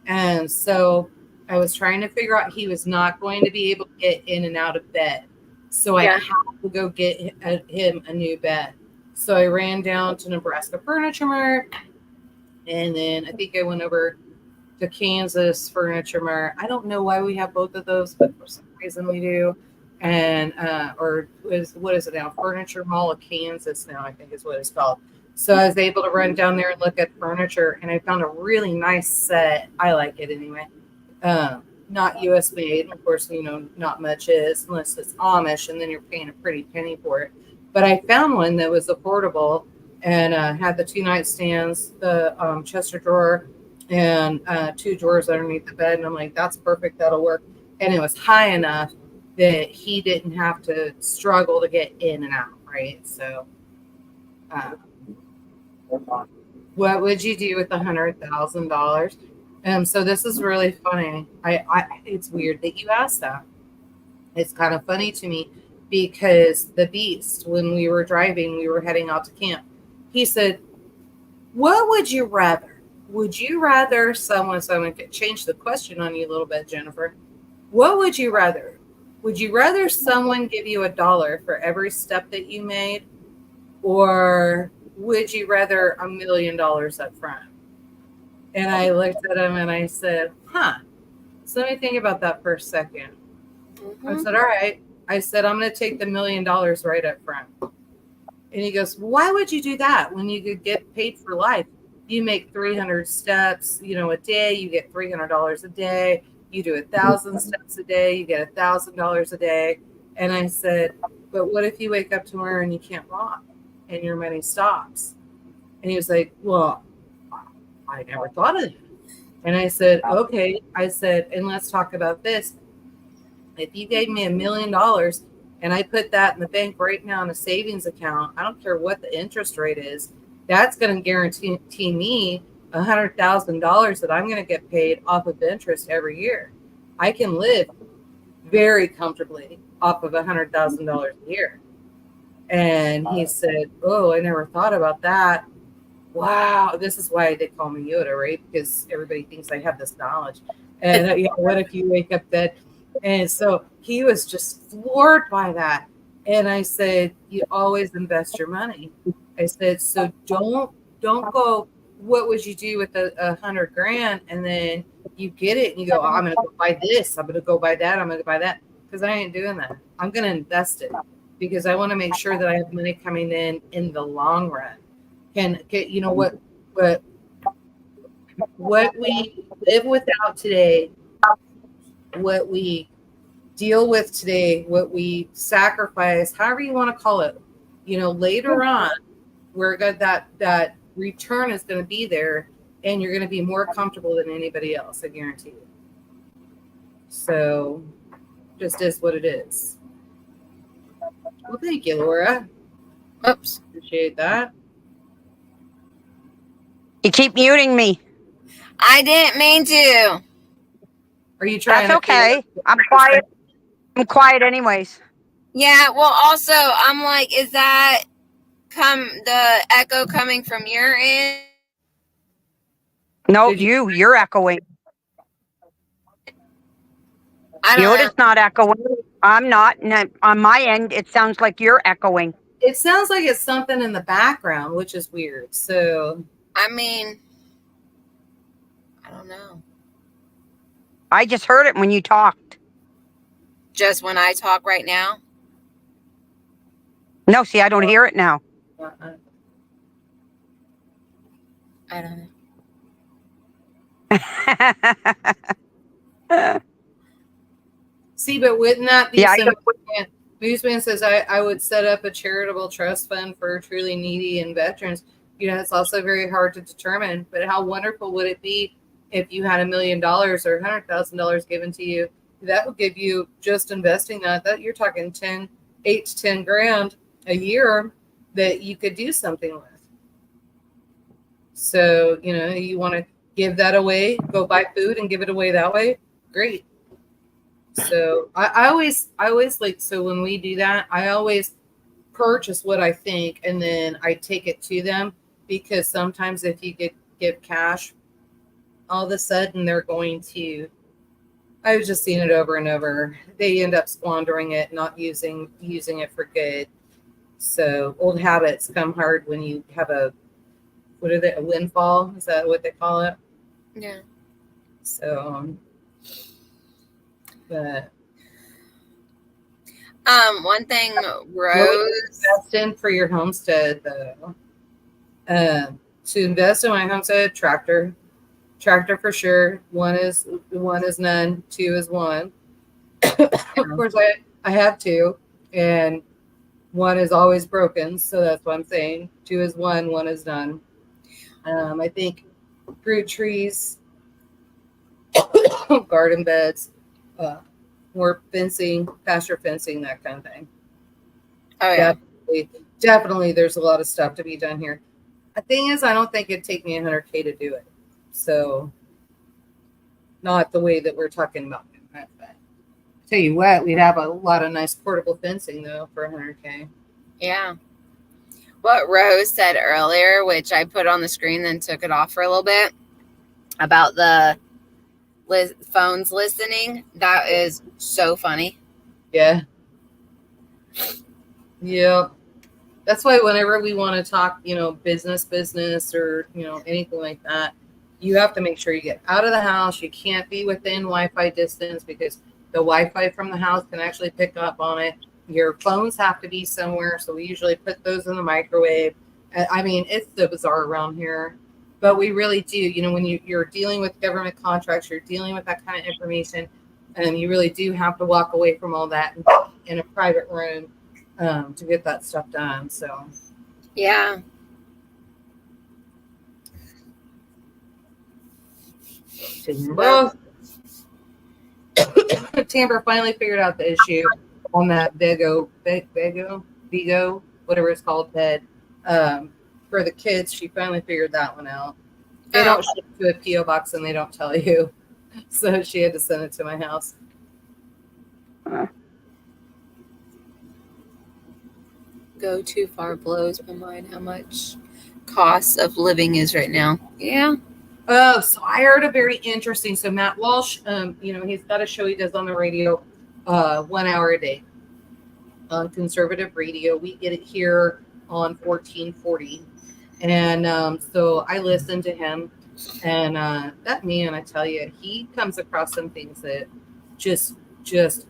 And so I was trying to figure out, he was not going to be able to get in and out of bed. So I had to go get him a new bed. So I ran down to Nebraska Furniture Mart, and then I think I went over to Kansas Furniture Mart. I don't know why we have both of those, but for some reason we do. And what is it now? Furniture Mall of Kansas now, I think is what it's called. So I was able to run down there and look at furniture, and I found a really nice set. I like it anyway. Not US made, of course, not much is, unless it's Amish, and then you're paying a pretty penny for it. But I found one that was affordable and had the 2 nightstands, the Chester drawer, and 2 drawers underneath the bed. And I'm like, that's perfect. That'll work. And it was high enough that he didn't have to struggle to get in and out, right? So what would you do with $100,000? So this is really funny. It's weird that you asked that. It's kind of funny to me because the Beast, when we were driving, we were heading out to camp. He said, what would you rather? Would you rather someone, so I'm going to change the question on you a little bit, Jennifer. What would you rather? Would you rather someone give you $1 for every step that you made, or would you rather $1 million up front? And I looked at him and I said, so let me think about that for a second. Mm-hmm. I said, all right. I said, I'm going to take the $1 million right up front. And he goes, why would you do that when you could get paid for life? You make 300 steps, a day, you get $300 a day. You do 1,000 steps a day, you get $1,000 a day. And I said, but what if you wake up tomorrow and you can't walk and your money stops? And he was like, well, I never thought of it. And I said, okay. I said, and let's talk about this. If you gave me $1 million and I put that in the bank right now in a savings account, I don't care what the interest rate is, that's going to guarantee me $100,000 that I'm going to get paid off of interest every year. I can live very comfortably off of $100,000 a year. And he said, oh, I never thought about that. Wow. This is why they call me Yoda, right? Because everybody thinks I have this knowledge. And what if you wake up dead? And so he was just floored by that. And I said, you always invest your money. I said, so don't go. What would you do with a 100 grand? And then you get it and you go, oh, I'm going to go buy this. I'm going to go buy that. I'm going to buy that. Because I ain't doing that. I'm going to invest it because I want to make sure that I have money coming in the long run. Can you know what we live without today, what we deal with today, what we sacrifice, however you want to call it, later on, we're good that return is going to be there and you're going to be more comfortable than anybody else, I guarantee you. So just is what it is. Well, thank you, Laura. Oops. Appreciate that. You keep muting me. I didn't mean to. Are you trying That's okay. I'm quiet. I'm quiet anyways. Yeah, well, also, I'm like, is that the echo coming from your end? No, Did you- you're echoing. I don't know. Yoda's not echoing. I'm not. And on my end, it sounds like you're echoing. It sounds like it's something in the background, which is weird. So, I mean, I don't know. I just heard it when you talked. Just when I talk right now? No, see, I don't hear it now. I don't know. see, but wouldn't that be Yeah, some? Newsman says I would set up a charitable trust fund for truly needy and veterans. It's also very hard to determine, but how wonderful would it be if you had $1 million or $100,000 given to you? That would give you, just investing that you're talking 8 to 10 grand a year that you could do something with. So, you want to give that away, go buy food and give it away that way. Great. So I always like, so when we do that, I always purchase what I think and then I take it to them, because sometimes if you give cash, all of a sudden they're going to, I've just seen it over and over. They end up squandering it, not using it for good. So old habits come hard when you have a windfall? Is that what they call it? Yeah. So, but one thing, Rose. Invest in for your homestead, though. To invest in my homestead, tractor for sure. One is none. 2 is 1. Of course, I have 2, and 1 is always broken, so that's what I'm saying. 2 is 1, 1 is none. I think fruit trees, garden beds, more fencing, pasture fencing, that kind of thing. Oh, yeah. Definitely there's a lot of stuff to be done here. The thing is, I don't think it'd take me $100K to do it. So, not the way that we're talking about. Tell you what, we'd have a lot of nice portable fencing, though, for $100K. Yeah. What Rose said earlier, which I put on the screen, then took it off for a little bit, about the phones listening, that is so funny. Yeah. Yeah. That's why whenever we want to talk, business or, anything like that, you have to make sure you get out of the house. You can't be within Wi-Fi distance, because the Wi-Fi from the house can actually pick up on it. Your phones have to be somewhere, so we usually put those in the microwave. I mean, it's so bizarre around here, but we really do. When you're dealing with government contracts, you're dealing with that kind of information, and you really do have to walk away from all that in a private room to get that stuff done. So, yeah. Tamper finally figured out the issue on that Vigo, whatever it's called, bed for the kids. She finally figured that one out. They don't ship to a P.O. box and they don't tell you, so she had to send it to my house. Go too far blows my mind how much cost of living is right now. Yeah. Oh, so I heard a very interesting. So Matt Walsh, he's got a show he does on the radio, 1 hour a day. on conservative radio. We get it here on 1440. And so I listen to him. And that man, I tell you, he comes across some things that just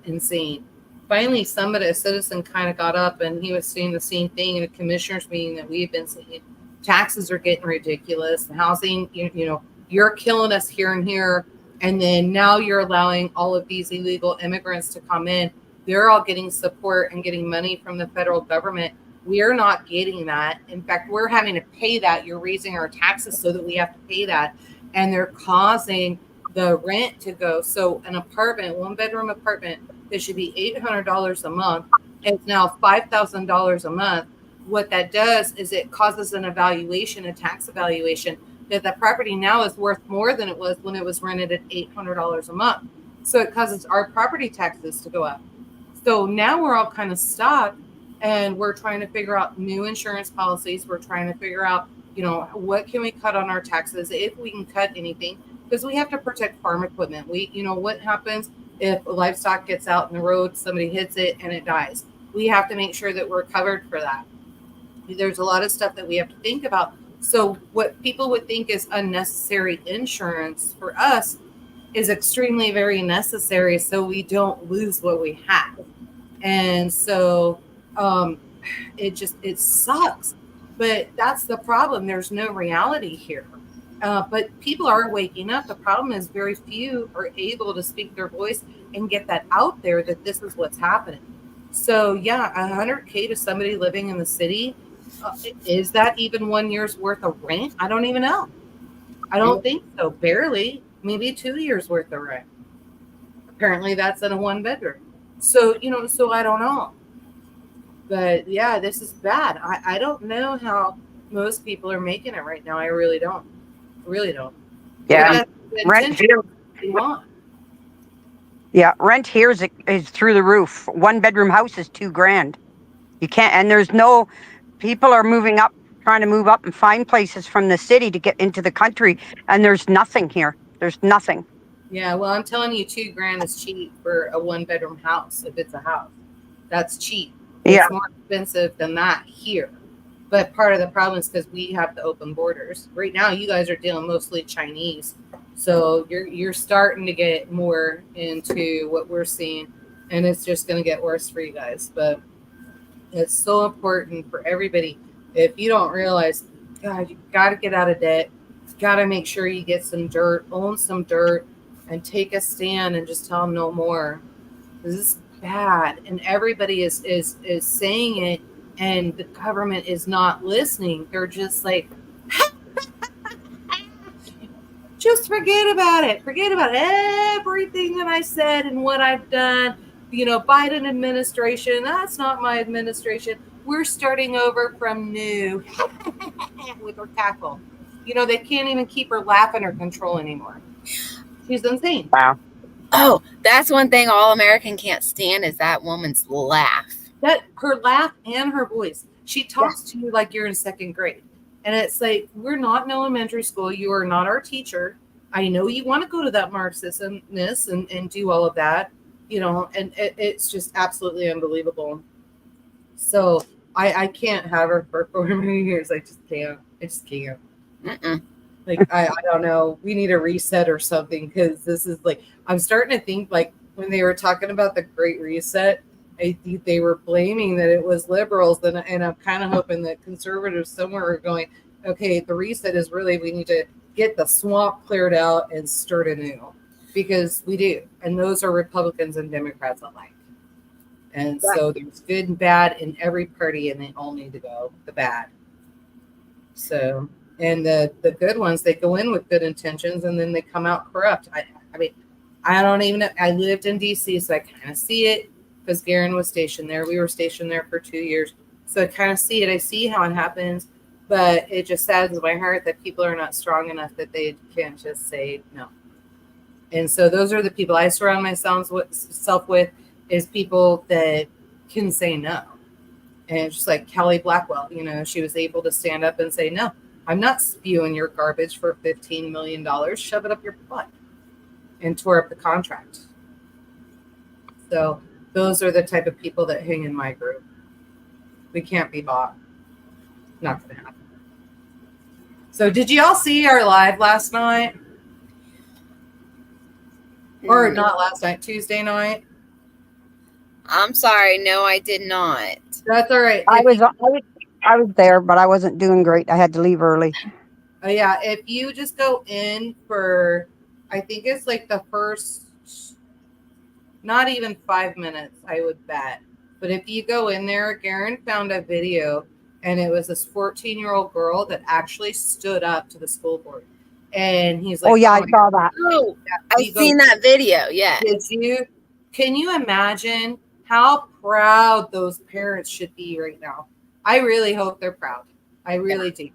insane. Finally, a citizen kind of got up and he was saying the same thing in a commissioner's meeting that we've been saying. Taxes are getting ridiculous. Housing, you know, you're killing us here and here. And then now you're allowing all of these illegal immigrants to come in. They're all getting support and getting money from the federal government. We're not getting that. In fact, we're having to pay that. You're raising our taxes so that we have to pay that. And they're causing the rent to go. So an apartment, 1-bedroom apartment, that should be $800 a month. It's now $5,000 a month. What that does is it causes an evaluation, a tax evaluation, that the property now is worth more than it was when it was rented at $800 a month. So it causes our property taxes to go up. So now we're all kind of stuck, and we're trying to figure out new insurance policies. We're trying to figure out, you know, what can we cut on our taxes, if we can cut anything, because we have to protect farm equipment. You know, what happens if livestock gets out in the road, somebody hits it and it dies? We have to make sure that we're covered for that. There's a lot of stuff that we have to think about. So what people would think is unnecessary insurance for us is extremely very necessary, so we don't lose what we have. And so it sucks, but that's the problem. There's no reality here. But people are waking up. The problem is very few are able to speak their voice and get that out there, that this is what's happening. So yeah, $100K to somebody living in the city, is that even 1 year's worth of rent? I don't even know. I don't think so. Barely, maybe 2 years worth of rent. Apparently that's in a 1-bedroom. So, you know, so I don't know. But yeah, this is bad. I don't know how most people are making it right now. I really don't. Yeah. Rent here. Yeah, rent here is through the roof. 1-bedroom house is $2,000. You can't, and there's no, people are moving up, trying to move up and find places from the city to get into the country, and there's nothing here. There's nothing. Yeah, well, I'm telling you, $2,000 is cheap for a 1-bedroom house. If it's a house, that's cheap. It's more expensive than that here. But part of the problem is because we have the open borders. Right now, you guys are dealing mostly Chinese. So you're starting to get more into what we're seeing, and it's just going to get worse for you guys. But it's so important for everybody. If you don't realize, God, you got to get out of debt. You got to make sure you get some dirt, own some dirt, and take a stand and just tell them no more. This is bad, and everybody is saying it, and the government is not listening. They're just like, just forget about it. Forget about everything that I said and what I've done. You know, Biden administration, that's not my administration. We're starting over from new with her cackle. You know, they can't even keep her laugh under control anymore. She's insane. Wow. Oh, that's one thing all American can't stand is that woman's laugh. That her laugh and her voice. She talks to you like you're in 2nd grade. And it's like, we're not in elementary school. You are not our teacher. I know you want to go to that Marxismness and do all of that, you know, and it's just absolutely unbelievable. So I can't have her for 4 many years. I just can't. Like, I don't know. We need a reset or something, because this is like, I'm starting to think like when they were talking about the Great Reset, I think they were blaming that it was liberals, and I'm kind of hoping that conservatives somewhere are going, okay, the reset is really, we need to get the swamp cleared out and start anew, because we do. And those are Republicans and Democrats alike. And so there's good and bad in every party, and they all need to go, the bad. So, and the good ones, they go in with good intentions and then they come out corrupt. I mean, I don't even know. I lived in DC, so I kind of see it, because Garen was stationed there. We were stationed there for 2 years. So I kind of see it. I see how it happens, but it just saddens my heart that people are not strong enough that they can't just say no. And so those are the people I surround myself with, is people that can say no. And just like Kelly Blackwell, you know, she was able to stand up and say, no, I'm not spewing your garbage for $15 million. Shove it up your butt. And tore up the contract. So Those are the type of people that hang in my group. We can't be bought. Not going to happen. So did you all see our live last night? Or not last night, Tuesday night? I'm sorry. No, I did not. That's all right. I was there, but I wasn't doing great. I had to leave early. Yeah, if you just go in for, I think it's like the first, not even 5 minutes, I would bet. But if you go in there, Garen found a video, and it was this 14-year-old girl that actually stood up to the school board. And he's like, Oh, yeah, I saw that. Oh, I've seen that video. Yeah. Did you? Can you imagine how proud those parents should be right now? I really hope they're proud. I really do.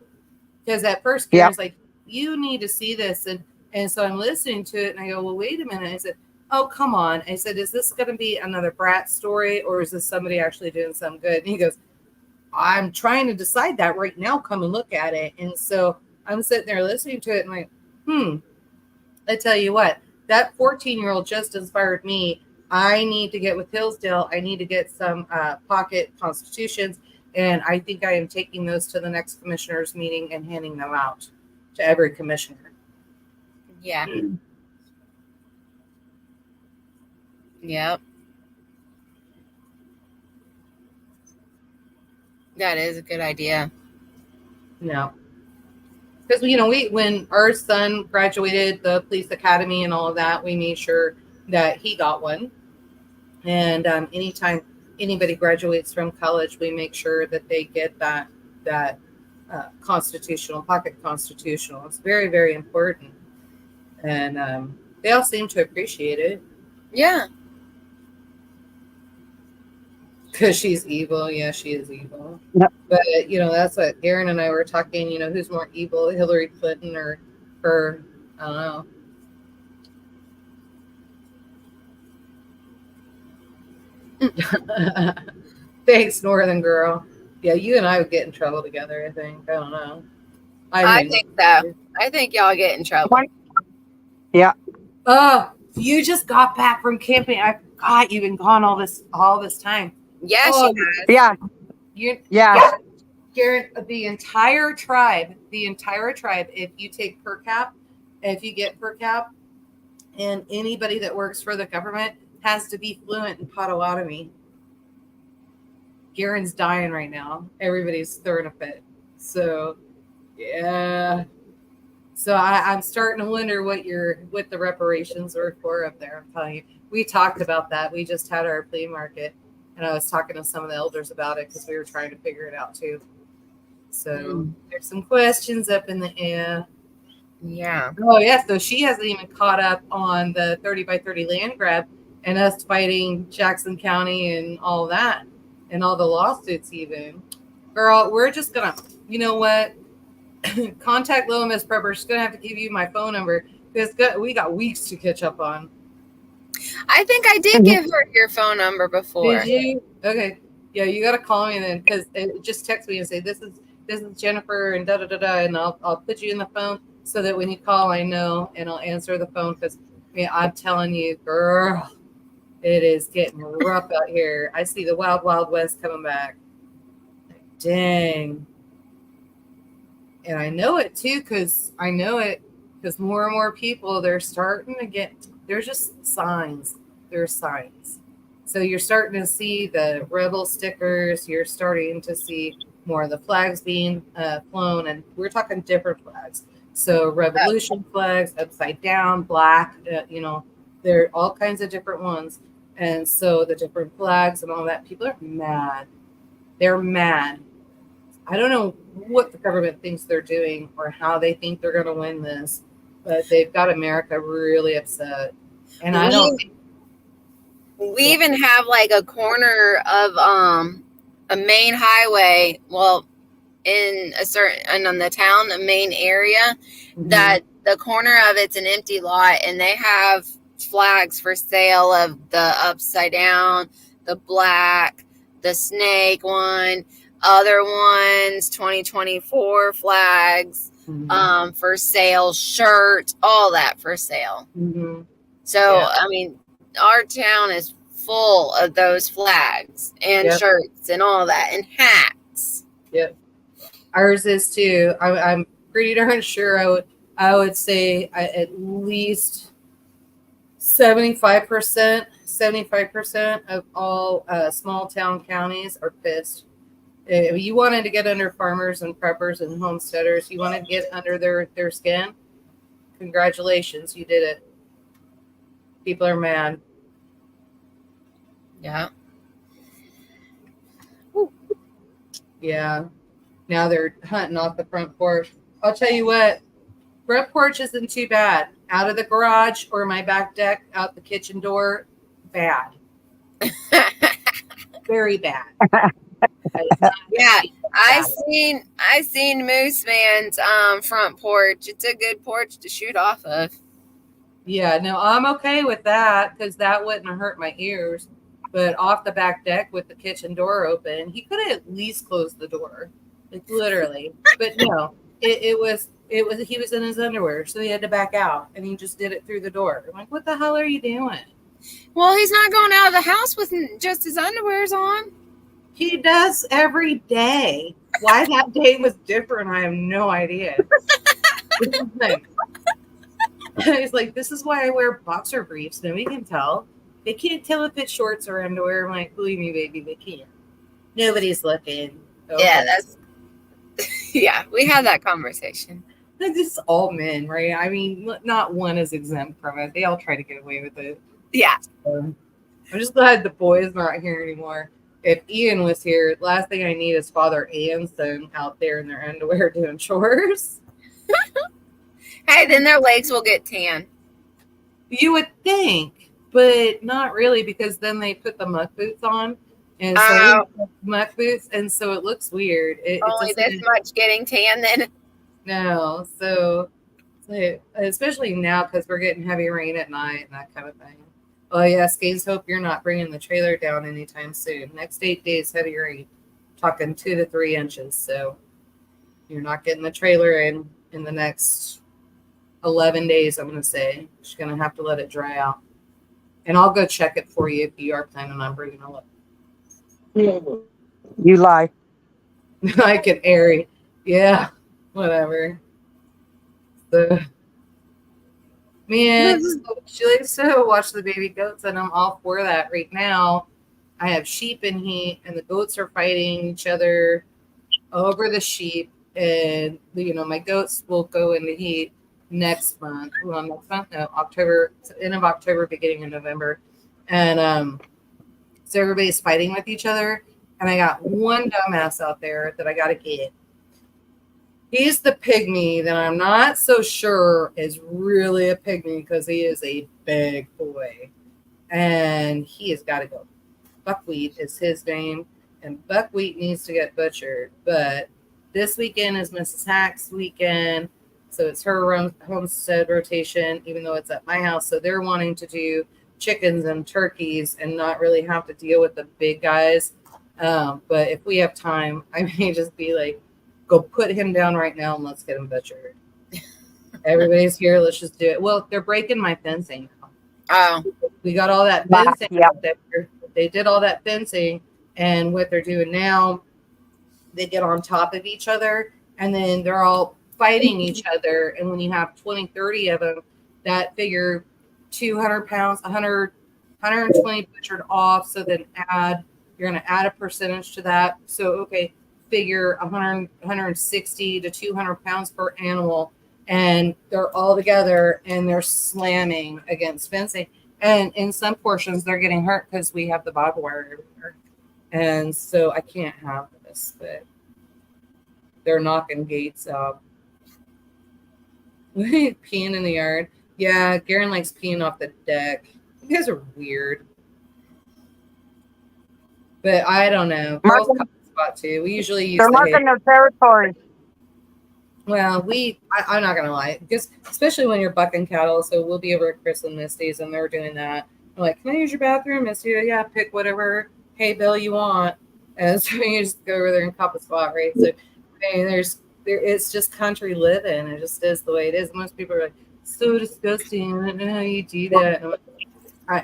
Because at first, Garen's like, you need to see this. And so I'm listening to it, and I go, well, wait a minute. I said, oh, come on. I said, is this going to be another brat story, or is this somebody actually doing something good? And he goes, I'm trying to decide that right now. Come and look at it. And so I'm sitting there listening to it, and like, I tell you what, that 14-year-old just inspired me. I need to get with Hillsdale. I need to get some pocket constitutions. And I think I am taking those to the next commissioners meeting and handing them out to every commissioner. Yeah. Yep. That is a good idea. No. Because, you know, when our son graduated the police academy and all of that, we made sure that he got one. And anytime anybody graduates from college, we make sure that they get that constitutional, pocket constitutional. It's very, very important. And they all seem to appreciate it. Yeah. Because she's evil. Yeah, she is evil. Yep. But, you know, that's what Aaron and I were talking, you know, who's more evil, Hillary Clinton or her, I don't know. Thanks, Northern Girl. Yeah, you and I would get in trouble together, I think. I don't know. I think so. I think y'all get in trouble. Yeah. Oh, you just got back from camping. I forgot you've been gone all this time. Yeah, Oh, she has. Yeah. Yeah. Garrett, the entire tribe, if you take per cap, if you get per cap, and anybody that works for the government has to be fluent in Potawatomi. Garen's dying right now. Everybody's throwing a fit. So, yeah. So I'm starting to wonder what the reparations were for up there. I'm telling you, we talked about that. We just had our flea market, and I was talking to some of the elders about it because we were trying to figure it out too. So there's some questions up in the air. Yeah. Oh yeah. So she hasn't even caught up on the 30 by 30 land grab and us fighting Jackson County and all that and all the lawsuits even. Girl, we're just gonna, you know what? Contact Little Miss Prepper. She's gonna have to give you my phone number because we got weeks to catch up on. I think I did give her your phone number before. Did you? Okay. Yeah, you gotta call me then because just text me and say this is Jennifer and da da da da, and I'll put you in the phone so that when you call, I know and I'll answer the phone because I'm telling you, girl, it is getting rough out here. I see the wild, wild west coming back. Dang. And I know it too because more and more people, they're starting to get, there's just signs. There's signs. So you're starting to see the rebel stickers. You're starting to see more of the flags being flown. And we're talking different flags. So revolution flags, upside down, black, there are all kinds of different ones. And so the different flags and all that, people are mad. They're mad. I don't know what the government thinks they're doing or how they think they're going to win this, but they've got America really upset. And we even have like a corner of a main highway, well, in on the town, the main area, that the corner of it's an empty lot, and they have flags for sale of the upside down, the black, the snake one, other ones, 2024 flags for sale, shirt, all that for sale. So I mean, our town is full of those flags and Yep. shirts and all that and hats. Yep. Ours is too. I'm pretty darn sure I would say at least 75% of all small town counties are pissed. If you wanted to get under farmers and preppers and homesteaders, you wanted to get under their skin, congratulations, you did it. People are mad. Yeah. Yeah. Now they're hunting off the front porch. I'll tell you what, front porch isn't too bad. Out of the garage or my back deck, out the kitchen door, bad. Very bad. Yeah, I seen Moose Man's front porch. It's a good porch to shoot off of. Yeah, no, I'm okay with that because that wouldn't hurt my ears. But off the back deck with the kitchen door open, he could have at least closed the door, like literally. But no, it was he was in his underwear, so he had to back out, and he just did it through the door. I'm like, what the hell are you doing? Well, he's not going out of the house with just his underwears on. He does every day. Why that day was different, I have no idea. He's like, this is why I wear boxer briefs. Nobody can tell. They can't tell if it's shorts or underwear. I'm like, believe me, baby, they can't. Nobody's looking. Okay. Yeah, yeah, we had that conversation. This is all men, right? I mean, not one is exempt from it. They all try to get away with it. Yeah. So, I'm just glad the boy's not here anymore. If Ian was here, last thing I need is Father and son out there in their underwear doing chores. Hey, then their legs will get tan. You would think, but not really, because then they put the muck boots on, and so muck boots, and so it looks weird. Only this much getting tan, then. No, so especially now because we're getting heavy rain at night and that kind of thing. Oh yeah, Skates, hope you're not bringing the trailer down anytime soon. Next 8 days, heavy rain, talking 2 to 3 inches. So you're not getting the trailer in the next 11 days. I'm gonna say just gonna have to let it dry out, and I'll go check it for you if you are planning on bringing it. You lie. Like an airy, yeah, whatever. So. Man, she likes to watch the baby goats, and I'm all for that right now. I have sheep in heat, and the goats are fighting each other over the sheep. And, my goats will go into heat next month. Well, next month? No, October, end of October, beginning of November. And so everybody's fighting with each other. And I got one dumbass out there that I got to get. He's the pygmy that I'm not so sure is really a pygmy because he is a big boy. And he has got to go. Buckwheat is his name. And Buckwheat needs to get butchered. But this weekend is Mrs. Hack's weekend. So it's her homestead rotation, even though it's at my house. So they're wanting to do chickens and turkeys and not really have to deal with the big guys. But if we have time, I may just be like, go put him down right now and let's get him butchered. Everybody's here. Let's just do it. Well, they're breaking my fencing now. Oh. We got all that fencing out there. They did all that fencing. And what they're doing now, they get on top of each other and then they're all fighting each other. And when you have 20, 30 of them, that figure 200 pounds, 120 butchered off. So then you're going to add a percentage to that. So, okay. Figure 160 to 200 pounds per animal, and they're all together and they're slamming against fencing. And in some portions, they're getting hurt because we have the barbed wire everywhere. And so I can't have this, but they're knocking gates out. Peeing in the yard. Yeah, Garen likes peeing off the deck. You guys are weird. But I don't know. Girls too. We usually use they're marking their territory. Well, I'm not gonna lie, because especially when you're bucking cattle, so we'll be over at Chris and Misty's and they're doing that. I'm like, can I use your bathroom? Misty, yeah, pick whatever hay bale you want. And so you just go over there and cop a spot, right? So I mean, it's just country living. It just is the way it is. Most people are like, so disgusting. I don't know how you do that.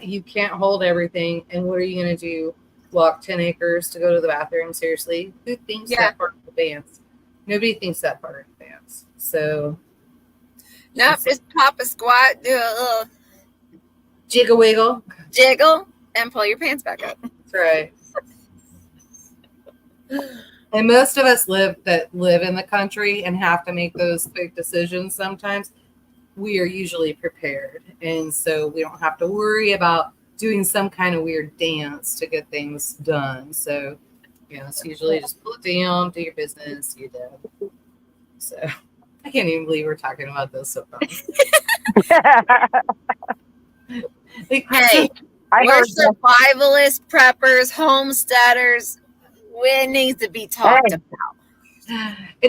You can't hold everything. And what are you going to do? Walk 10 acres to go to the bathroom? Seriously? Who thinks that part of advance? Nobody thinks that part in advance. So, nope, just pop a squat, do a little jiggle wiggle, jiggle, and pull your pants back up. That's right. And most of us live in the country and have to make those big decisions sometimes. We are usually prepared. And so we don't have to worry about doing some kind of weird dance to get things done. So, it's usually just pull it down, do your business, you're done. So I can't even believe we're talking about this so far. Hey, we're survivalists, preppers, homesteaders. It needs to be talked about.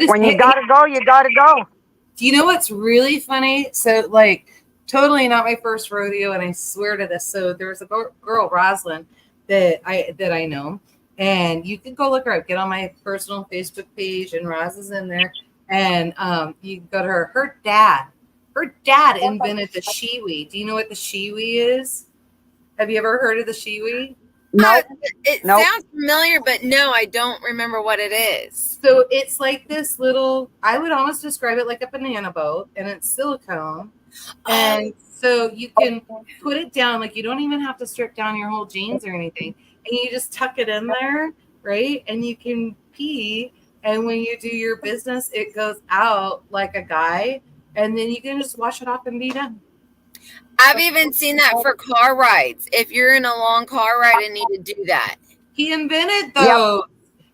When you gotta go, you gotta go. Do you know what's really funny? So, totally not my first rodeo, and I swear to this. So there was a girl, Rosalind, that I know, and you can go look her up. Get on my personal Facebook page, and Roz is in there. And you can go to her. Her dad invented the shiwi. Do you know what the shiwi is? Have you ever heard of the shiwi? No. It sounds familiar, but no, I don't remember what it is. So it's like this little, I would almost describe it like a banana boat, and it's silicone. And so you can put it down, like you don't even have to strip down your whole jeans or anything. And you just tuck it in there, right? And you can pee. And when you do your business, it goes out like a guy. And then you can just wash it off and be done. I've even seen that for car rides. If you're in a long car ride and need to do that. He invented those. Yep.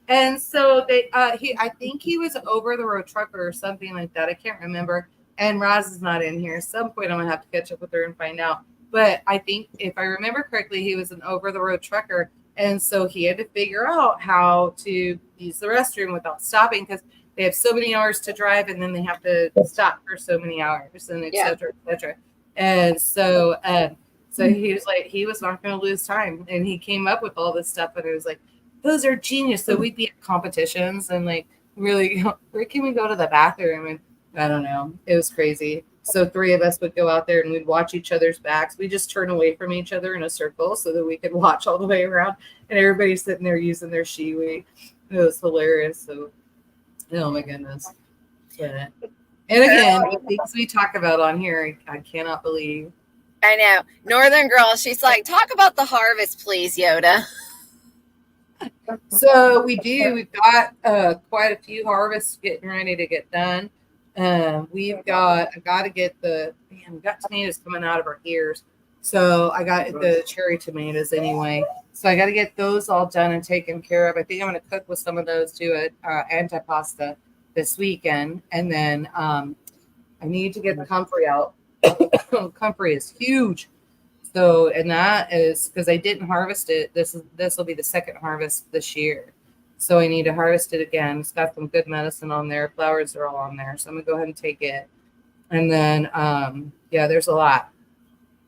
And so I think he was an over-the-road trucker or something like that. I can't remember. And Roz is not in here. At some point, I'm going to have to catch up with her and find out. But I think if I remember correctly, he was an over-the-road trucker. And so he had to figure out how to use the restroom without stopping because they have so many hours to drive and then they have to stop for so many hours and et cetera, et cetera. And so he was like, he was not going to lose time. And he came up with all this stuff. And it was like, those are genius. So we'd be at competitions and really, where can we go to the bathroom? And I don't know. It was crazy. So 3 of us would go out there and we'd watch each other's backs. We just turn away from each other in a circle so that we could watch all the way around. And everybody's sitting there using their shiwi. It was hilarious. So, oh my goodness. Yeah. And again, the things we talk about on here, I cannot believe. I know. Northern girl, she's like, talk about the harvest, please, Yoda. So we do. We've got quite a few harvests getting ready to get done. I got to get we got tomatoes coming out of our ears. So I got the cherry tomatoes anyway. So I got to get those all done and taken care of. I think I'm going to cook with some of those too at antipasta this weekend. And then I need to get the comfrey out. Comfrey is huge. So, and that is because I didn't harvest it. This will be the second harvest this year. So I need to harvest it again. It's got some good medicine on there. Flowers are all on there. So I'm going to go ahead and take it. And then, there's a lot.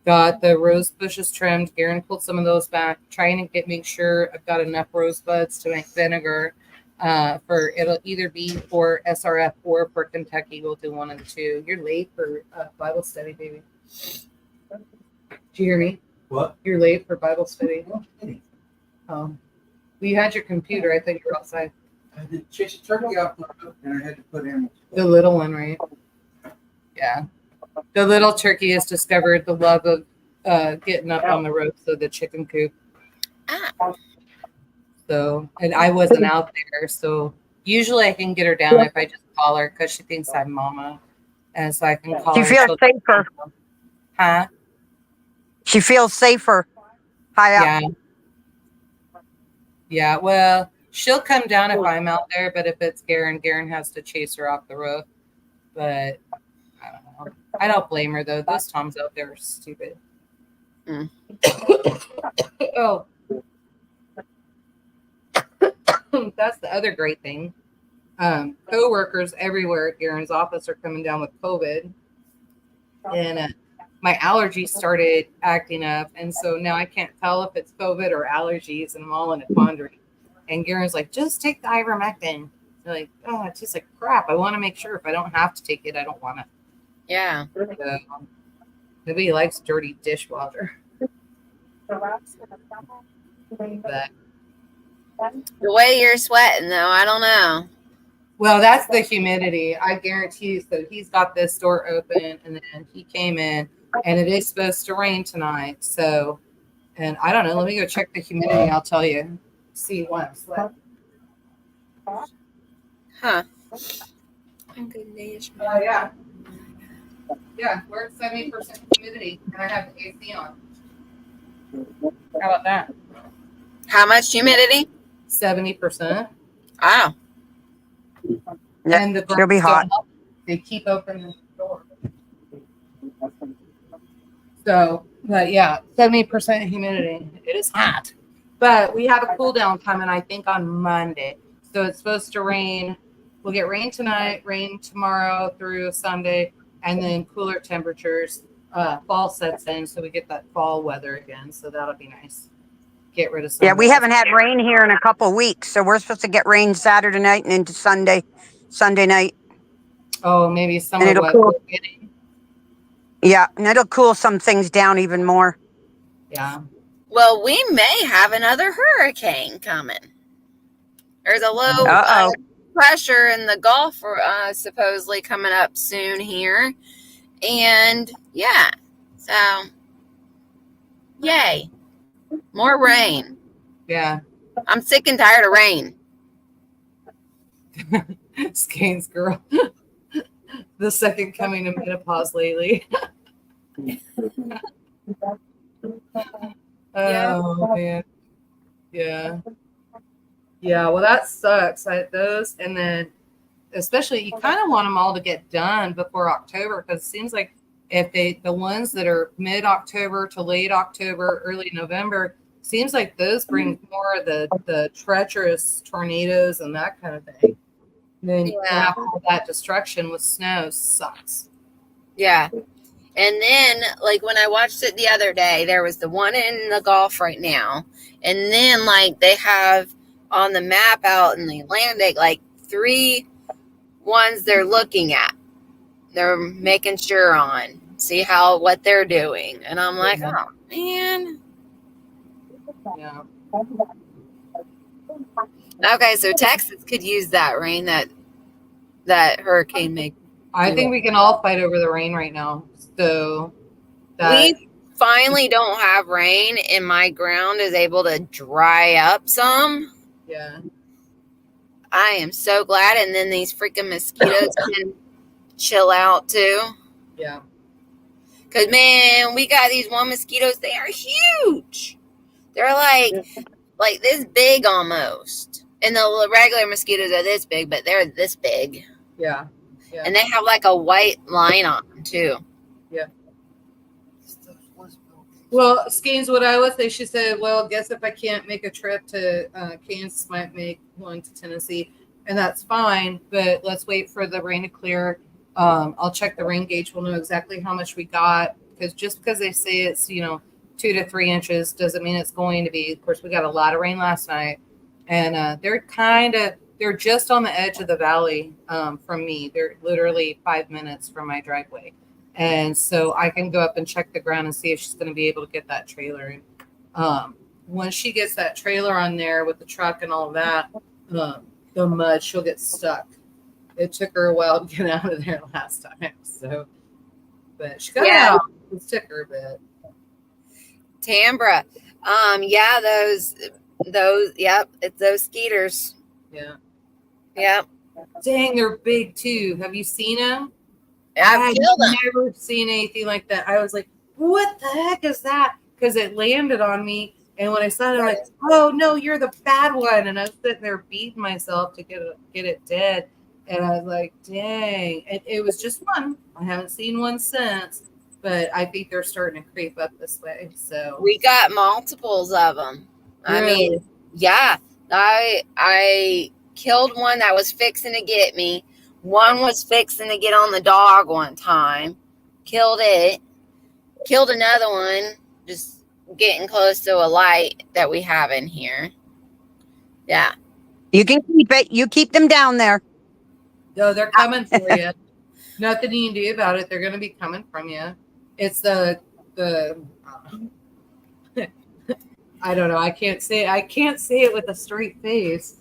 Got the rose bushes trimmed. Garen pulled some of those back. Trying to make sure I've got enough rosebuds to make vinegar. It'll either be for SRF or for Kentucky. We'll do one of the two. You're late for Bible study, baby. Did you hear me? What? You're late for Bible study. Oh. You had your computer. I think you were outside. I did chase a turkey off the roof and I had to put in the little one, right? Yeah. The little turkey has discovered the love of getting up on the roof of the chicken coop. So, and I wasn't out there. So usually I can get her down if I just call her because she thinks I'm mama. And so I can call her. She feels safer. Huh? She feels safer high up. Yeah. Yeah, well, she'll come down if I'm out there, but if it's Garen has to chase her off the roof. But I don't know. I don't blame her, though. Those toms out there are stupid. Mm. Oh. That's the other great thing. Co-workers everywhere at Garen's office are coming down with COVID. And my allergies started acting up. And so now I can't tell if it's COVID or allergies. And I'm all in a quandary. And Garen's like, just take the ivermectin. They're like, oh, it tastes like crap. I want to make sure if I don't have to take it, I don't want it. Yeah. So, nobody likes dirty dishwater. But, The way you're sweating, though, I don't know. well, that's the humidity. I guarantee you. So he's got this door open, and then he came in, and it is supposed to rain tonight. So, and I don't know. Let me go check the humidity. I'll tell you. See what I'm sweating. Huh. I'm good days. Oh yeah. Yeah, we're at 70% humidity, and I have the AC on. How about that? How much humidity? 70%. Oh. Yeah, And the it'll be girls hot. don't help. They keep opening the door. So, but yeah, 70% humidity. It is hot. But we have a cool down coming, I think, on Monday. So it's supposed to rain. We'll get rain tonight, rain tomorrow through Sunday, and then cooler temperatures. Fall sets in, so we get that fall weather again. So that'll be nice. Get rid of some. Yeah, we haven't had rain here in a couple of weeks, so we're supposed to get rain Saturday night and into Sunday night. Oh, maybe some And of it'll what cool. we're getting. Yeah, and it'll cool some things down even more. Yeah. Well, we may have another hurricane coming. There's a low Uh-oh. pressure in the Gulf supposedly coming up soon here. And yeah, so yay. More rain. Yeah. I'm sick and tired of rain. Skane's girl. The second coming of menopause lately. Oh man. Yeah. Yeah, well that sucks. Those, and then especially you kind of want them all to get done before October, because it seems like if the ones that are mid-October to late October, early November, seems like those bring more of the treacherous tornadoes and that kind of thing. And then you have all that destruction with snow. Sucks. Yeah. And then, like, when I watched it the other day, there was the one in the Gulf right now. And then, like, they have on the map out in the Atlantic, like, 3 ones they're looking at. They're making sure on. See what they're doing. And I'm like, oh, man. Yeah. Okay, so Texas could use that rain that hurricane made. I think we can all fight over the rain right now. So we finally don't have rain, and my ground is able to dry up some. Yeah. I am so glad. And then these freaking mosquitoes can chill out too. Yeah. Because, man, we got these one mosquitoes. They are huge. They're like this big almost. And the regular mosquitoes are this big, but they're this big. Yeah. Yeah. And they have like a white line on them too. Yeah. Well, Skane's what I was. She said, well, guess if I can't make a trip to Kansas, might make one to Tennessee. And that's fine, but let's wait for the rain to clear. I'll check the rain gauge. We'll know exactly how much we got. Because just because they say it's, 2 to 3 inches doesn't mean it's going to be. Of course, we got a lot of rain last night. And they're just on the edge of the valley from me. They're literally 5 minutes from my driveway. And so I can go up and check the ground and see if she's going to be able to get that trailer. Once she gets that trailer on there with the truck and all of that, the mud, she'll get stuck. It took her a while to get out of there last time. So, but she got out. It took her a bit. Tambra. Yeah, yep, it's those skeeters. Yeah. Yep. Dang, they're big too. Have you seen them? I've killed them. Never seen anything like that. I was like, what the heck is that? Because it landed on me. And when I saw it, I'm like, oh, no, you're the bad one. And I was sitting there beating myself to get it dead. And I was like, dang. And it was just one. I haven't seen one since. But I think they're starting to creep up this way. So we got multiples of them. Really? I mean, yeah. I killed one that was fixing to get me. One was fixing to get on the dog one time. Killed it. Killed another one. Just getting close to a light that we have in here. Yeah. You can keep it. You keep them down there. No, they're coming for you. Nothing you can do about it. They're going to be coming from you. It's the I don't know. I can't say it with a straight face.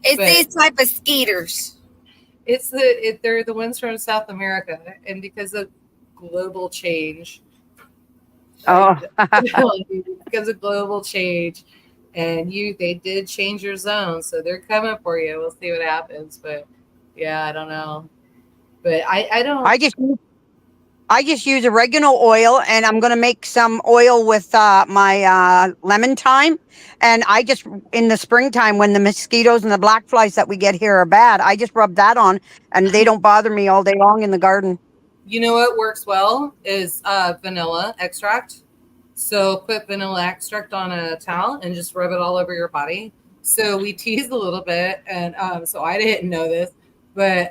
It's But these type of skeeters. They're the ones from South America, and because of global change, Oh, because of global change, and they did change your zone, so they're coming for you. We'll see what happens, but yeah, I don't know. But I don't. I just use oregano oil, and I'm gonna make some oil with my lemon thyme. And I just in the springtime when the mosquitoes and the black flies that we get here are bad, I just rub that on, and they don't bother me all day long in the garden. You know what works well is vanilla extract. So put vanilla extract on a towel and just rub it all over your body. So we teased a little bit, and so I didn't know this, but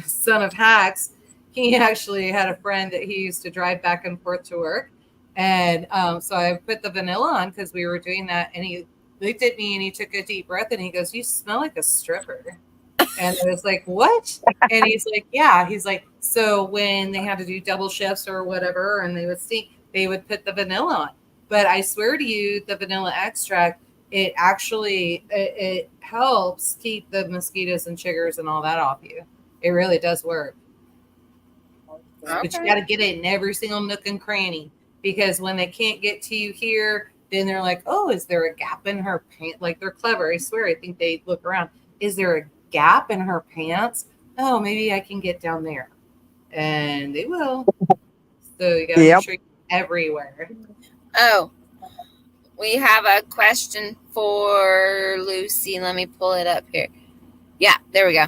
son of Hacks, he actually had a friend that he used to drive back and forth to work, and so I put the vanilla on because we were doing that, and he looked at me and he took a deep breath and he goes, "You smell like a stripper." And I was like, "What?" And he's like, "Yeah." He's like, "So when they had to do double shifts or whatever, and they would stink, they would put the vanilla on." But I swear to you, the vanilla extract, it actually it helps keep the mosquitoes and chiggers and all that off you. It really does work. But you got to get it in every single nook and cranny, because when they can't get to you here, then they're like, "Oh, is there a gap in her pants?" Like, they're clever. I swear. I think they look around. Is there a gap in her pants? Oh, maybe I can get down there. And they will. So you got to make sure you're everywhere. Oh, we have a question for Lucy. Let me pull it up here. Yeah, there we go.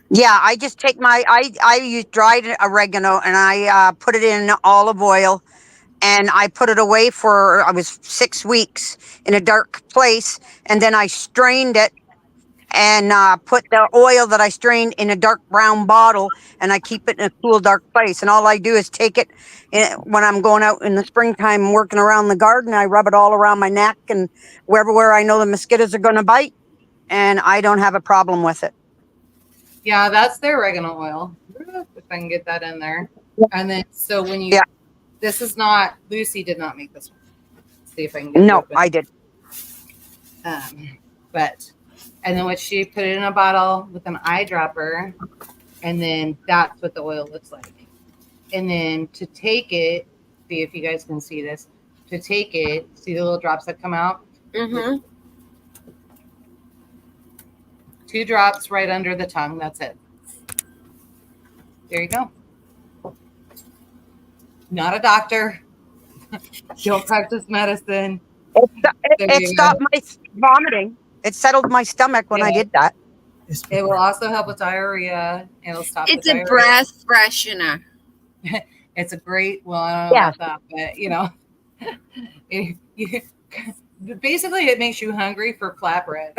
Yeah, I just take I use dried oregano, and I put it in olive oil, and I put it away for I was 6 weeks in a dark place, and then I strained it and put the oil that I strained in a dark brown bottle, and I keep it in a cool, dark place. And all I do is take it when I'm going out in the springtime working around the garden. I rub it all around my neck and where I know the mosquitoes are going to bite, and I don't have a problem with it. Yeah, that's their oregano oil. If I can get that in there. And then, so when you, this is not, Lucy did not make this one. Let's see if I can get it open. I did. But, and then what she put it in a bottle with an eyedropper, and then that's what the oil looks like. And then to take it, see if you guys can see this, to take it, see the little drops that come out? Mm-hmm. 2 drops right under the tongue. That's it. There you go. Not a doctor. Don't practice medicine. It stopped my vomiting. It settled my stomach when I did that. It will also help with diarrhea. It'll stop. It's a breath freshener. It's a great. Well, I don't know about that, but you know, basically, it makes you hungry for flatbread.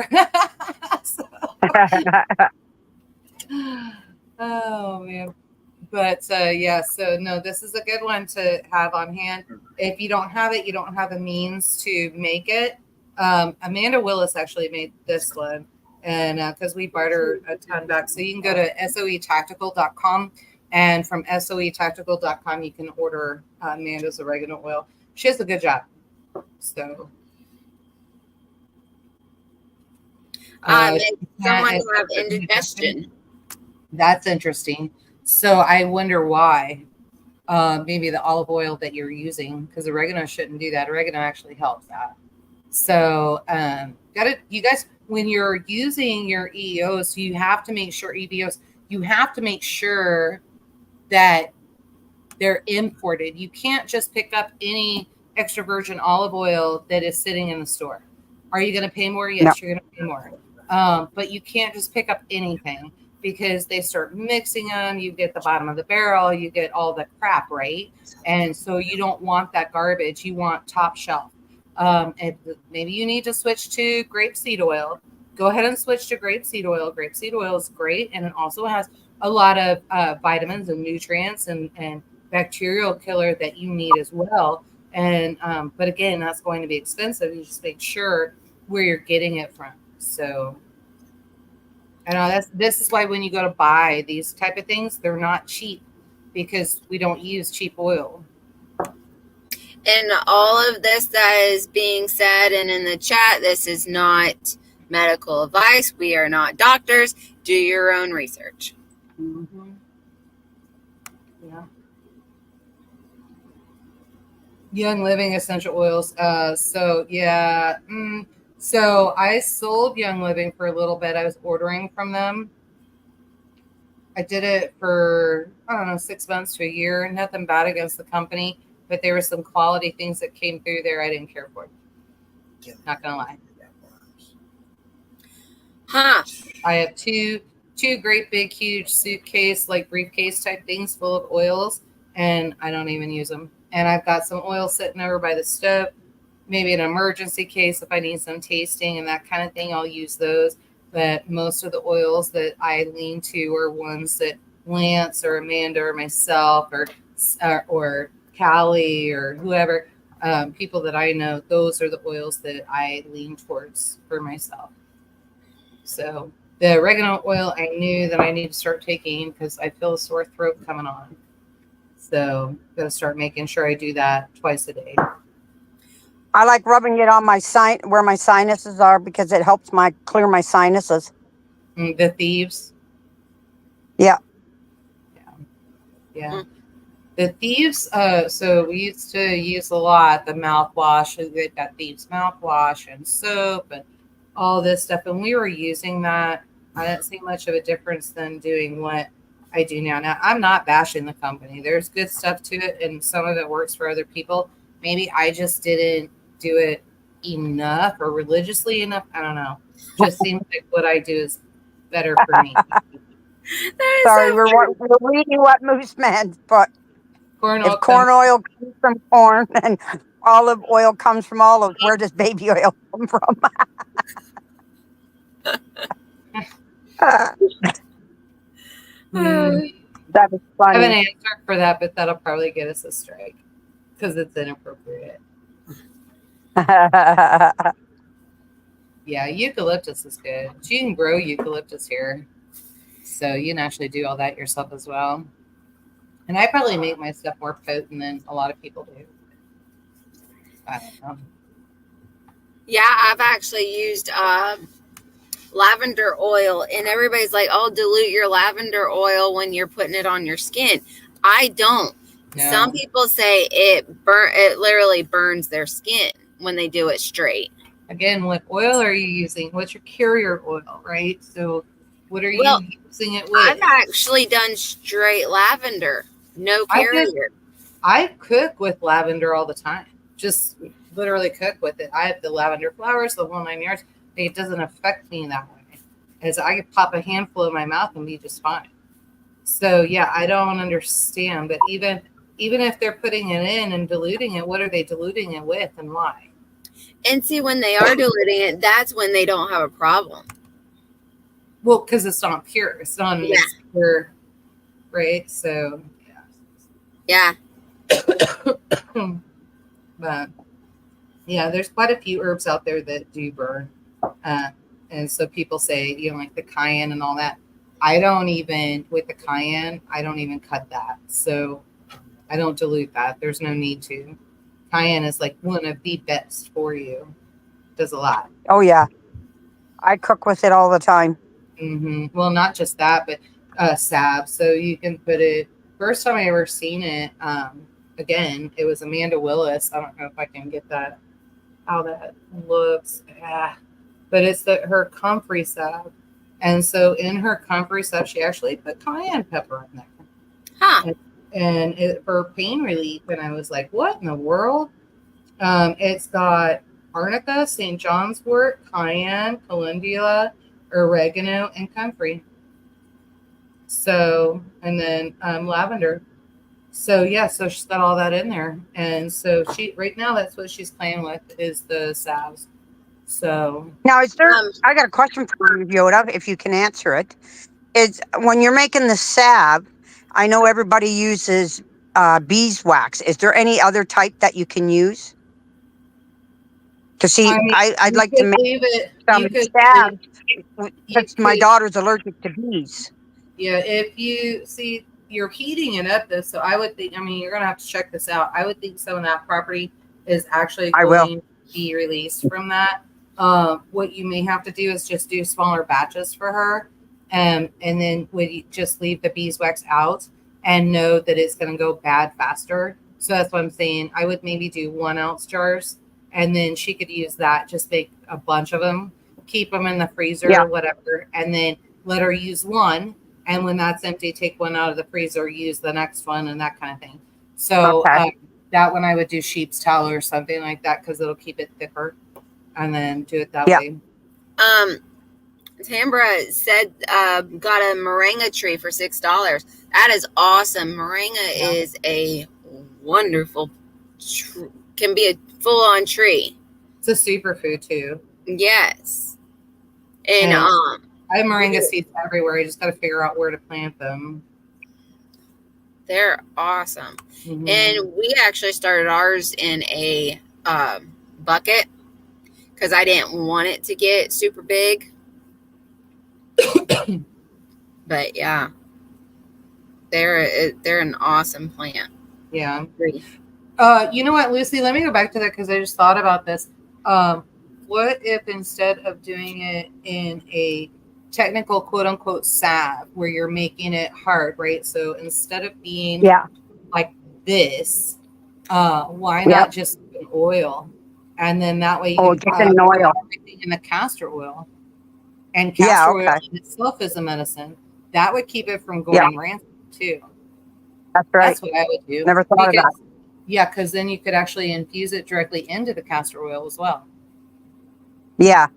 Oh man. But yeah, so no, this is a good one to have on hand. If you don't have it, you don't have the means to make it. Amanda Willis actually made this one, and because we barter a ton back, so you can go to soetactical.com, and from soetactical.com you can order Amanda's oregano oil. She does a good job. So someone have indigestion. That's interesting. So I wonder why. Maybe the olive oil that you're using, because oregano shouldn't do that. Oregano actually helps that. So you guys, when you're using your EBOs, you have to make sure you have to make sure that they're imported. You can't just pick up any extra virgin olive oil that is sitting in the store. Are you going to pay more? Yes, you're going to pay more. But you can't just pick up anything, because they start mixing them. You get the bottom of the barrel, you get all the crap, right? And so you don't want that garbage. You want top shelf. And maybe you need to switch to grapeseed oil. Go ahead and switch to grapeseed oil. Grapeseed oil is great, and it also has a lot of vitamins and nutrients and bacterial killer that you need as well. And but again, that's going to be expensive. You just make sure where you're getting it from. So I know this is why when you go to buy these type of things, they're not cheap, because we don't use cheap oil. And all of this that is being said and in the chat, this is not medical advice. We are not doctors. Do your own research. Mm-hmm. Yeah. Young Living essential oils. So yeah. So I sold Young Living for a little bit. I was ordering from them. I did it for, I don't know, 6 months to a year. Nothing bad against the company, but there were some quality things that came through there I didn't care for. Not gonna lie. Huh. I have two great big huge suitcase, like briefcase type things full of oils, and I don't even use them. And I've got some oil sitting over by the stove, maybe an emergency case if I need some tasting and that kind of thing, I'll use those. But most of the oils that I lean to are ones that Lance or Amanda or myself or Callie or whoever, people that I know, those are the oils that I lean towards for myself. So the oregano oil, I knew that I need to start taking because I feel a sore throat coming on. So got to start making sure I do that twice a day. I like rubbing it on my where my sinuses are because it helps clear my sinuses. The thieves. Yeah. Yeah. The thieves, so we used to use a lot the mouthwash. They've got thieves mouthwash and soap and all this stuff. And we were using that. I didn't see much of a difference than doing what I do now. Now, I'm not bashing the company. There's good stuff to it, and some of it works for other people. Maybe I just didn't do it enough or religiously enough. I don't know. Just seems like what I do is better for me. Sorry, we're reading what Moose meant, but Corn if corn oil comes from corn and olive oil comes from olives, where does baby oil come from? That was funny. I have an answer for that, but that'll probably get us a strike because it's inappropriate. Yeah, eucalyptus is good. You can grow eucalyptus here. So you can actually do all that yourself as well. And I probably make my stuff more potent than a lot of people do. I don't know. Yeah, I've actually used lavender oil, and everybody's like, "Oh, dilute your lavender oil when you're putting it on your skin." I don't. No. Some people say it literally burns their skin when they do it straight. Again, what oil are you using? What's your carrier oil, right? So what are you using it with? I've actually done straight lavender, no carrier. I cook with lavender all the time. Just literally cook with it. I have the lavender flowers, the whole 9 yards. It doesn't affect me that way. As I could pop a handful in my mouth and be just fine. So yeah, I don't understand. But even if they're putting it in and diluting it, what are they diluting it with and why? And see, when they are diluting it, that's when they don't have a problem. Well, because it's not pure. It's not pure, right? So yeah. But yeah, there's quite a few herbs out there that do burn. And so people say, like the cayenne and all that. With the cayenne, I don't even cut that. So I don't dilute that. There's no need to. Cayenne is like one of the best for you. Does a lot. Oh, yeah. I cook with it all the time. Mm-hmm. Well, not just that, but salve. So you can put it. First time I ever seen it, again, it was Amanda Willis. I don't know if I can get that, how that looks. But it's her comfrey salve. And so in her comfrey salve, she actually put cayenne pepper in there. Huh. And for pain relief. And I was like, what in the world? It's got arnica, St. John's wort, cayenne, calendula, oregano, and comfrey. So, and then lavender. So yeah, so she's got all that in there. And so right now that's what she's playing with is the salves. So now is there I got a question for you, Yoda, if you can answer it. Is when you're making the salve, I know everybody uses beeswax. Is there any other type that you can use? To see, I'd like to make some salve because my daughter's allergic to bees. Yeah, if you see, you're heating it up though, so I would think. I mean, you're gonna have to check this out. I would think some of that property is actually I will. going to be released from that. What you may have to do is just do smaller batches for her, and then would you just leave the beeswax out and know that it's going to go bad faster. So that's what I'm saying. I would maybe do 1 ounce jars, and then she could use that. Just make a bunch of them, keep them in the freezer, Yeah. whatever, and then let her use one. And when that's empty, take one out of the freezer, use the next one, and that kind of thing. So Okay. that one I would do sheep's towel or something like that because it'll keep it thicker, and then do it that Yeah. way. Tambra said got a moringa tree for $6. That is awesome. Moringa is a wonderful, can be a full-on tree. It's a superfood too. Yes. And I have moringa seeds everywhere. I just got to figure out where to plant them. they're awesome. Mhm. And we actually started ours in a bucket because I didn't want it to get super big. But yeah, they're an awesome plant. Yeah. Agree. You know what, Lucy? Let me go back to that because I just thought about this. What if instead of doing it in a technical quote unquote salve where you're making it hard, right? So instead of being like this, why not just an oil? And then that way you Oh, can just an oil. everything in the castor oil. And castor oil in itself is a medicine. That would keep it from going rancid too. That's right. That's what I would do. Never thought of that. Yeah, because then you could actually infuse it directly into the castor oil as well. Yeah.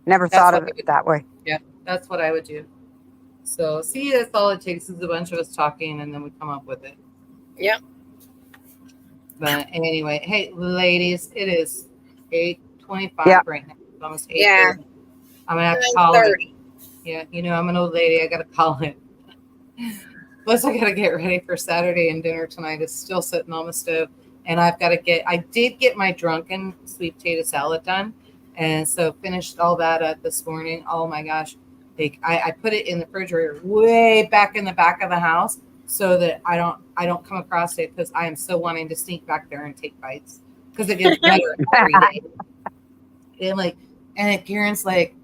Never thought of it that way. Yeah, that's what I would do. So, see, that's all it takes is a bunch of us talking, and then we come up with it. Yep. But anyway, hey, ladies, it is 8:25 right now. It's almost 8:30. Yeah. I'm going to have to call it. Yeah, you know, I'm an old lady. I got to call it. Plus, I got to get ready for Saturday, and dinner tonight is still sitting on the stove. And I did get my drunken sweet potato salad done. And so finished all that up this morning. Oh my gosh. I put it in the refrigerator way back in the back of the house so that I don't come across it because I am so wanting to sneak back there and take bites because it gets better every day. And Karen's like,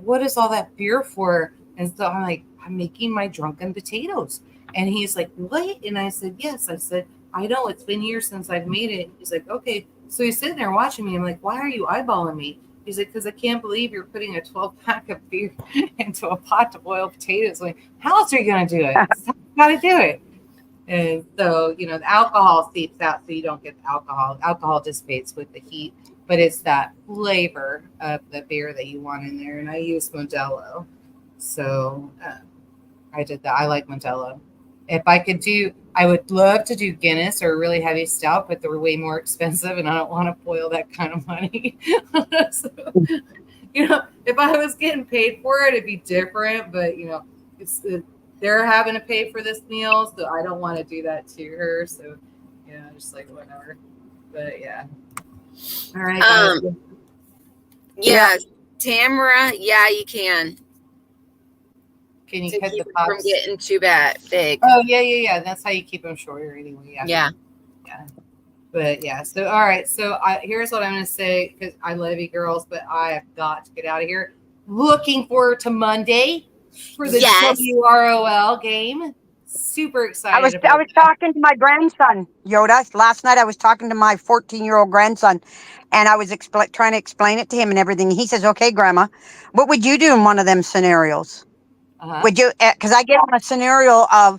what is all that beer for? And so I'm like, I'm making my drunken potatoes. And he's like, what? And I said, yes. I said, I know it's been years since I've made it. He's like, okay. So he's sitting there watching me. I'm like, why are you eyeballing me? He's like, because I can't believe you're putting a 12-pack of beer into a pot to boil potatoes. Like, how else are you going to do it? You got to do it. And so, you know, the alcohol seeps out so you don't get the alcohol. Alcohol dissipates with the heat, but it's that flavor of the beer that you want in there. And I use Modelo. So I did that. I like Modelo. If I could I would love to do Guinness or a really heavy stout, but they're way more expensive and I don't want to boil that kind of money. So, you know, if I was getting paid for it, it'd be different, but you know, they're having to pay for this meal. So I don't want to do that to her. So, you know, just like whatever, but yeah. All right. Guys. Yeah. Tamara. Yeah, you can. Can you to cut keep the it pops from getting too big? Oh yeah. That's how you keep them shorter anyway. Yeah. But yeah. So all right. So here's what I'm going to say because I love you girls, but I have got to get out of here. Looking forward to Monday for the WROL game. Super excited. I was talking to my grandson, Yoda. Last night I was talking to my 14-year-old grandson, and I was trying to explain it to him and everything. He says, "Okay, Grandma, what would you do in one of them scenarios? Would you?" Because I get on a scenario of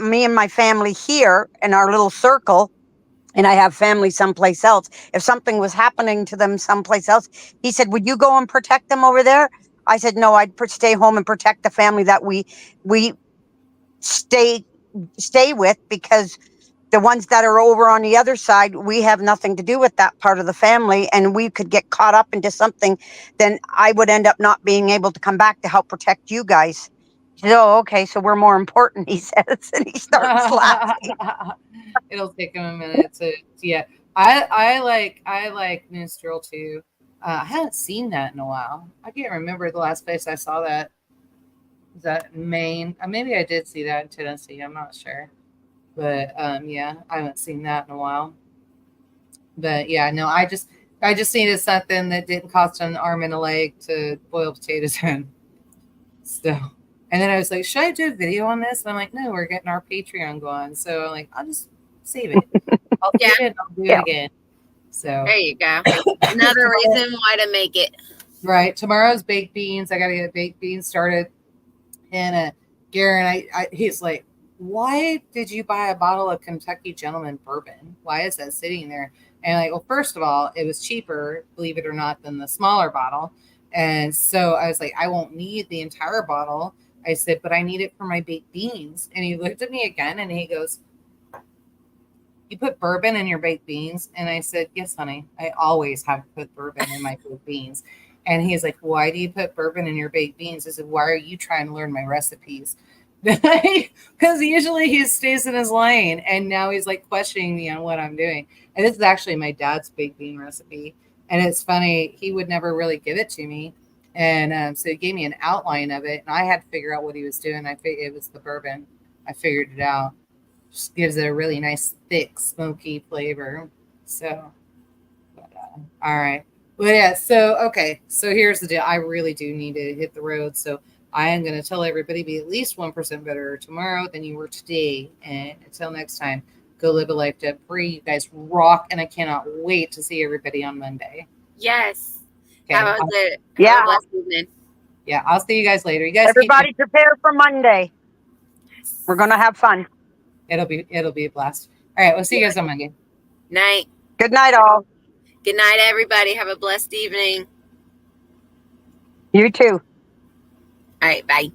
me and my family here in our little circle, and I have family someplace else. If something was happening to them someplace else, he said, "Would you go and protect them over there?" I said, "No, I'd stay home and protect the family that we stay with, because the ones that are over on the other side, we have nothing to do with that part of the family, and we could get caught up into something, then I would end up not being able to come back to help protect you guys." "Oh, okay, so we're more important," he says, and he starts laughing. It'll take him a minute to I like Minstrel too. I haven't seen that in a while. I can't remember the last place I saw that. Is that Maine? Maybe I did see that in Tennessee. I'm not sure. But yeah, I haven't seen that in a while. But yeah, no, I just needed something that didn't cost an arm and a leg to boil potatoes in. So, and then I was like, should I do a video on this? And I'm like, no, we're getting our Patreon going. So I'm like, I'll just save it. I'll Yeah. save it and I'll do it again. So There you go. Another reason why to make it. right. Tomorrow's baked beans. I gotta get baked beans started. And Garen, he's like, why did you buy a bottle of Kentucky Gentleman bourbon? Why is that sitting there? And like, well, first of all, it was cheaper, believe it or not, than the smaller bottle. And so I was like, I won't need the entire bottle. I said, but I need it for my baked beans. And he looked at me again and he goes, you put bourbon in your baked beans? And I said, yes, honey, I always have put bourbon in my baked beans. And he's like, why do you put bourbon in your baked beans? I said, why are you trying to learn my recipes? Because usually he stays in his lane. And now he's like questioning me on what I'm doing. And this is actually my dad's baked bean recipe. And it's funny, he would never really give it to me. And so he gave me an outline of it. And I had to figure out what he was doing. I figured it was the bourbon. I figured it out. Just gives it a really nice, thick, smoky flavor. So, but, all right. Well, yeah, so, okay. So here's the deal. I really do need to hit the road. So I am going to tell everybody be at least 1% better tomorrow than you were today. And until next time, go live a life debt free. You guys rock. And I cannot wait to see everybody on Monday. Yes. Okay. Have a good, Yeah. have a blessed evening. Yeah, I'll see you guys later. You guys Everybody prepare for Monday. We're going to have fun. it'll be a blast. All right, we'll see you guys on Monday. Night. Good night, all. Good night, everybody. Have a blessed evening. You too. All right. Bye.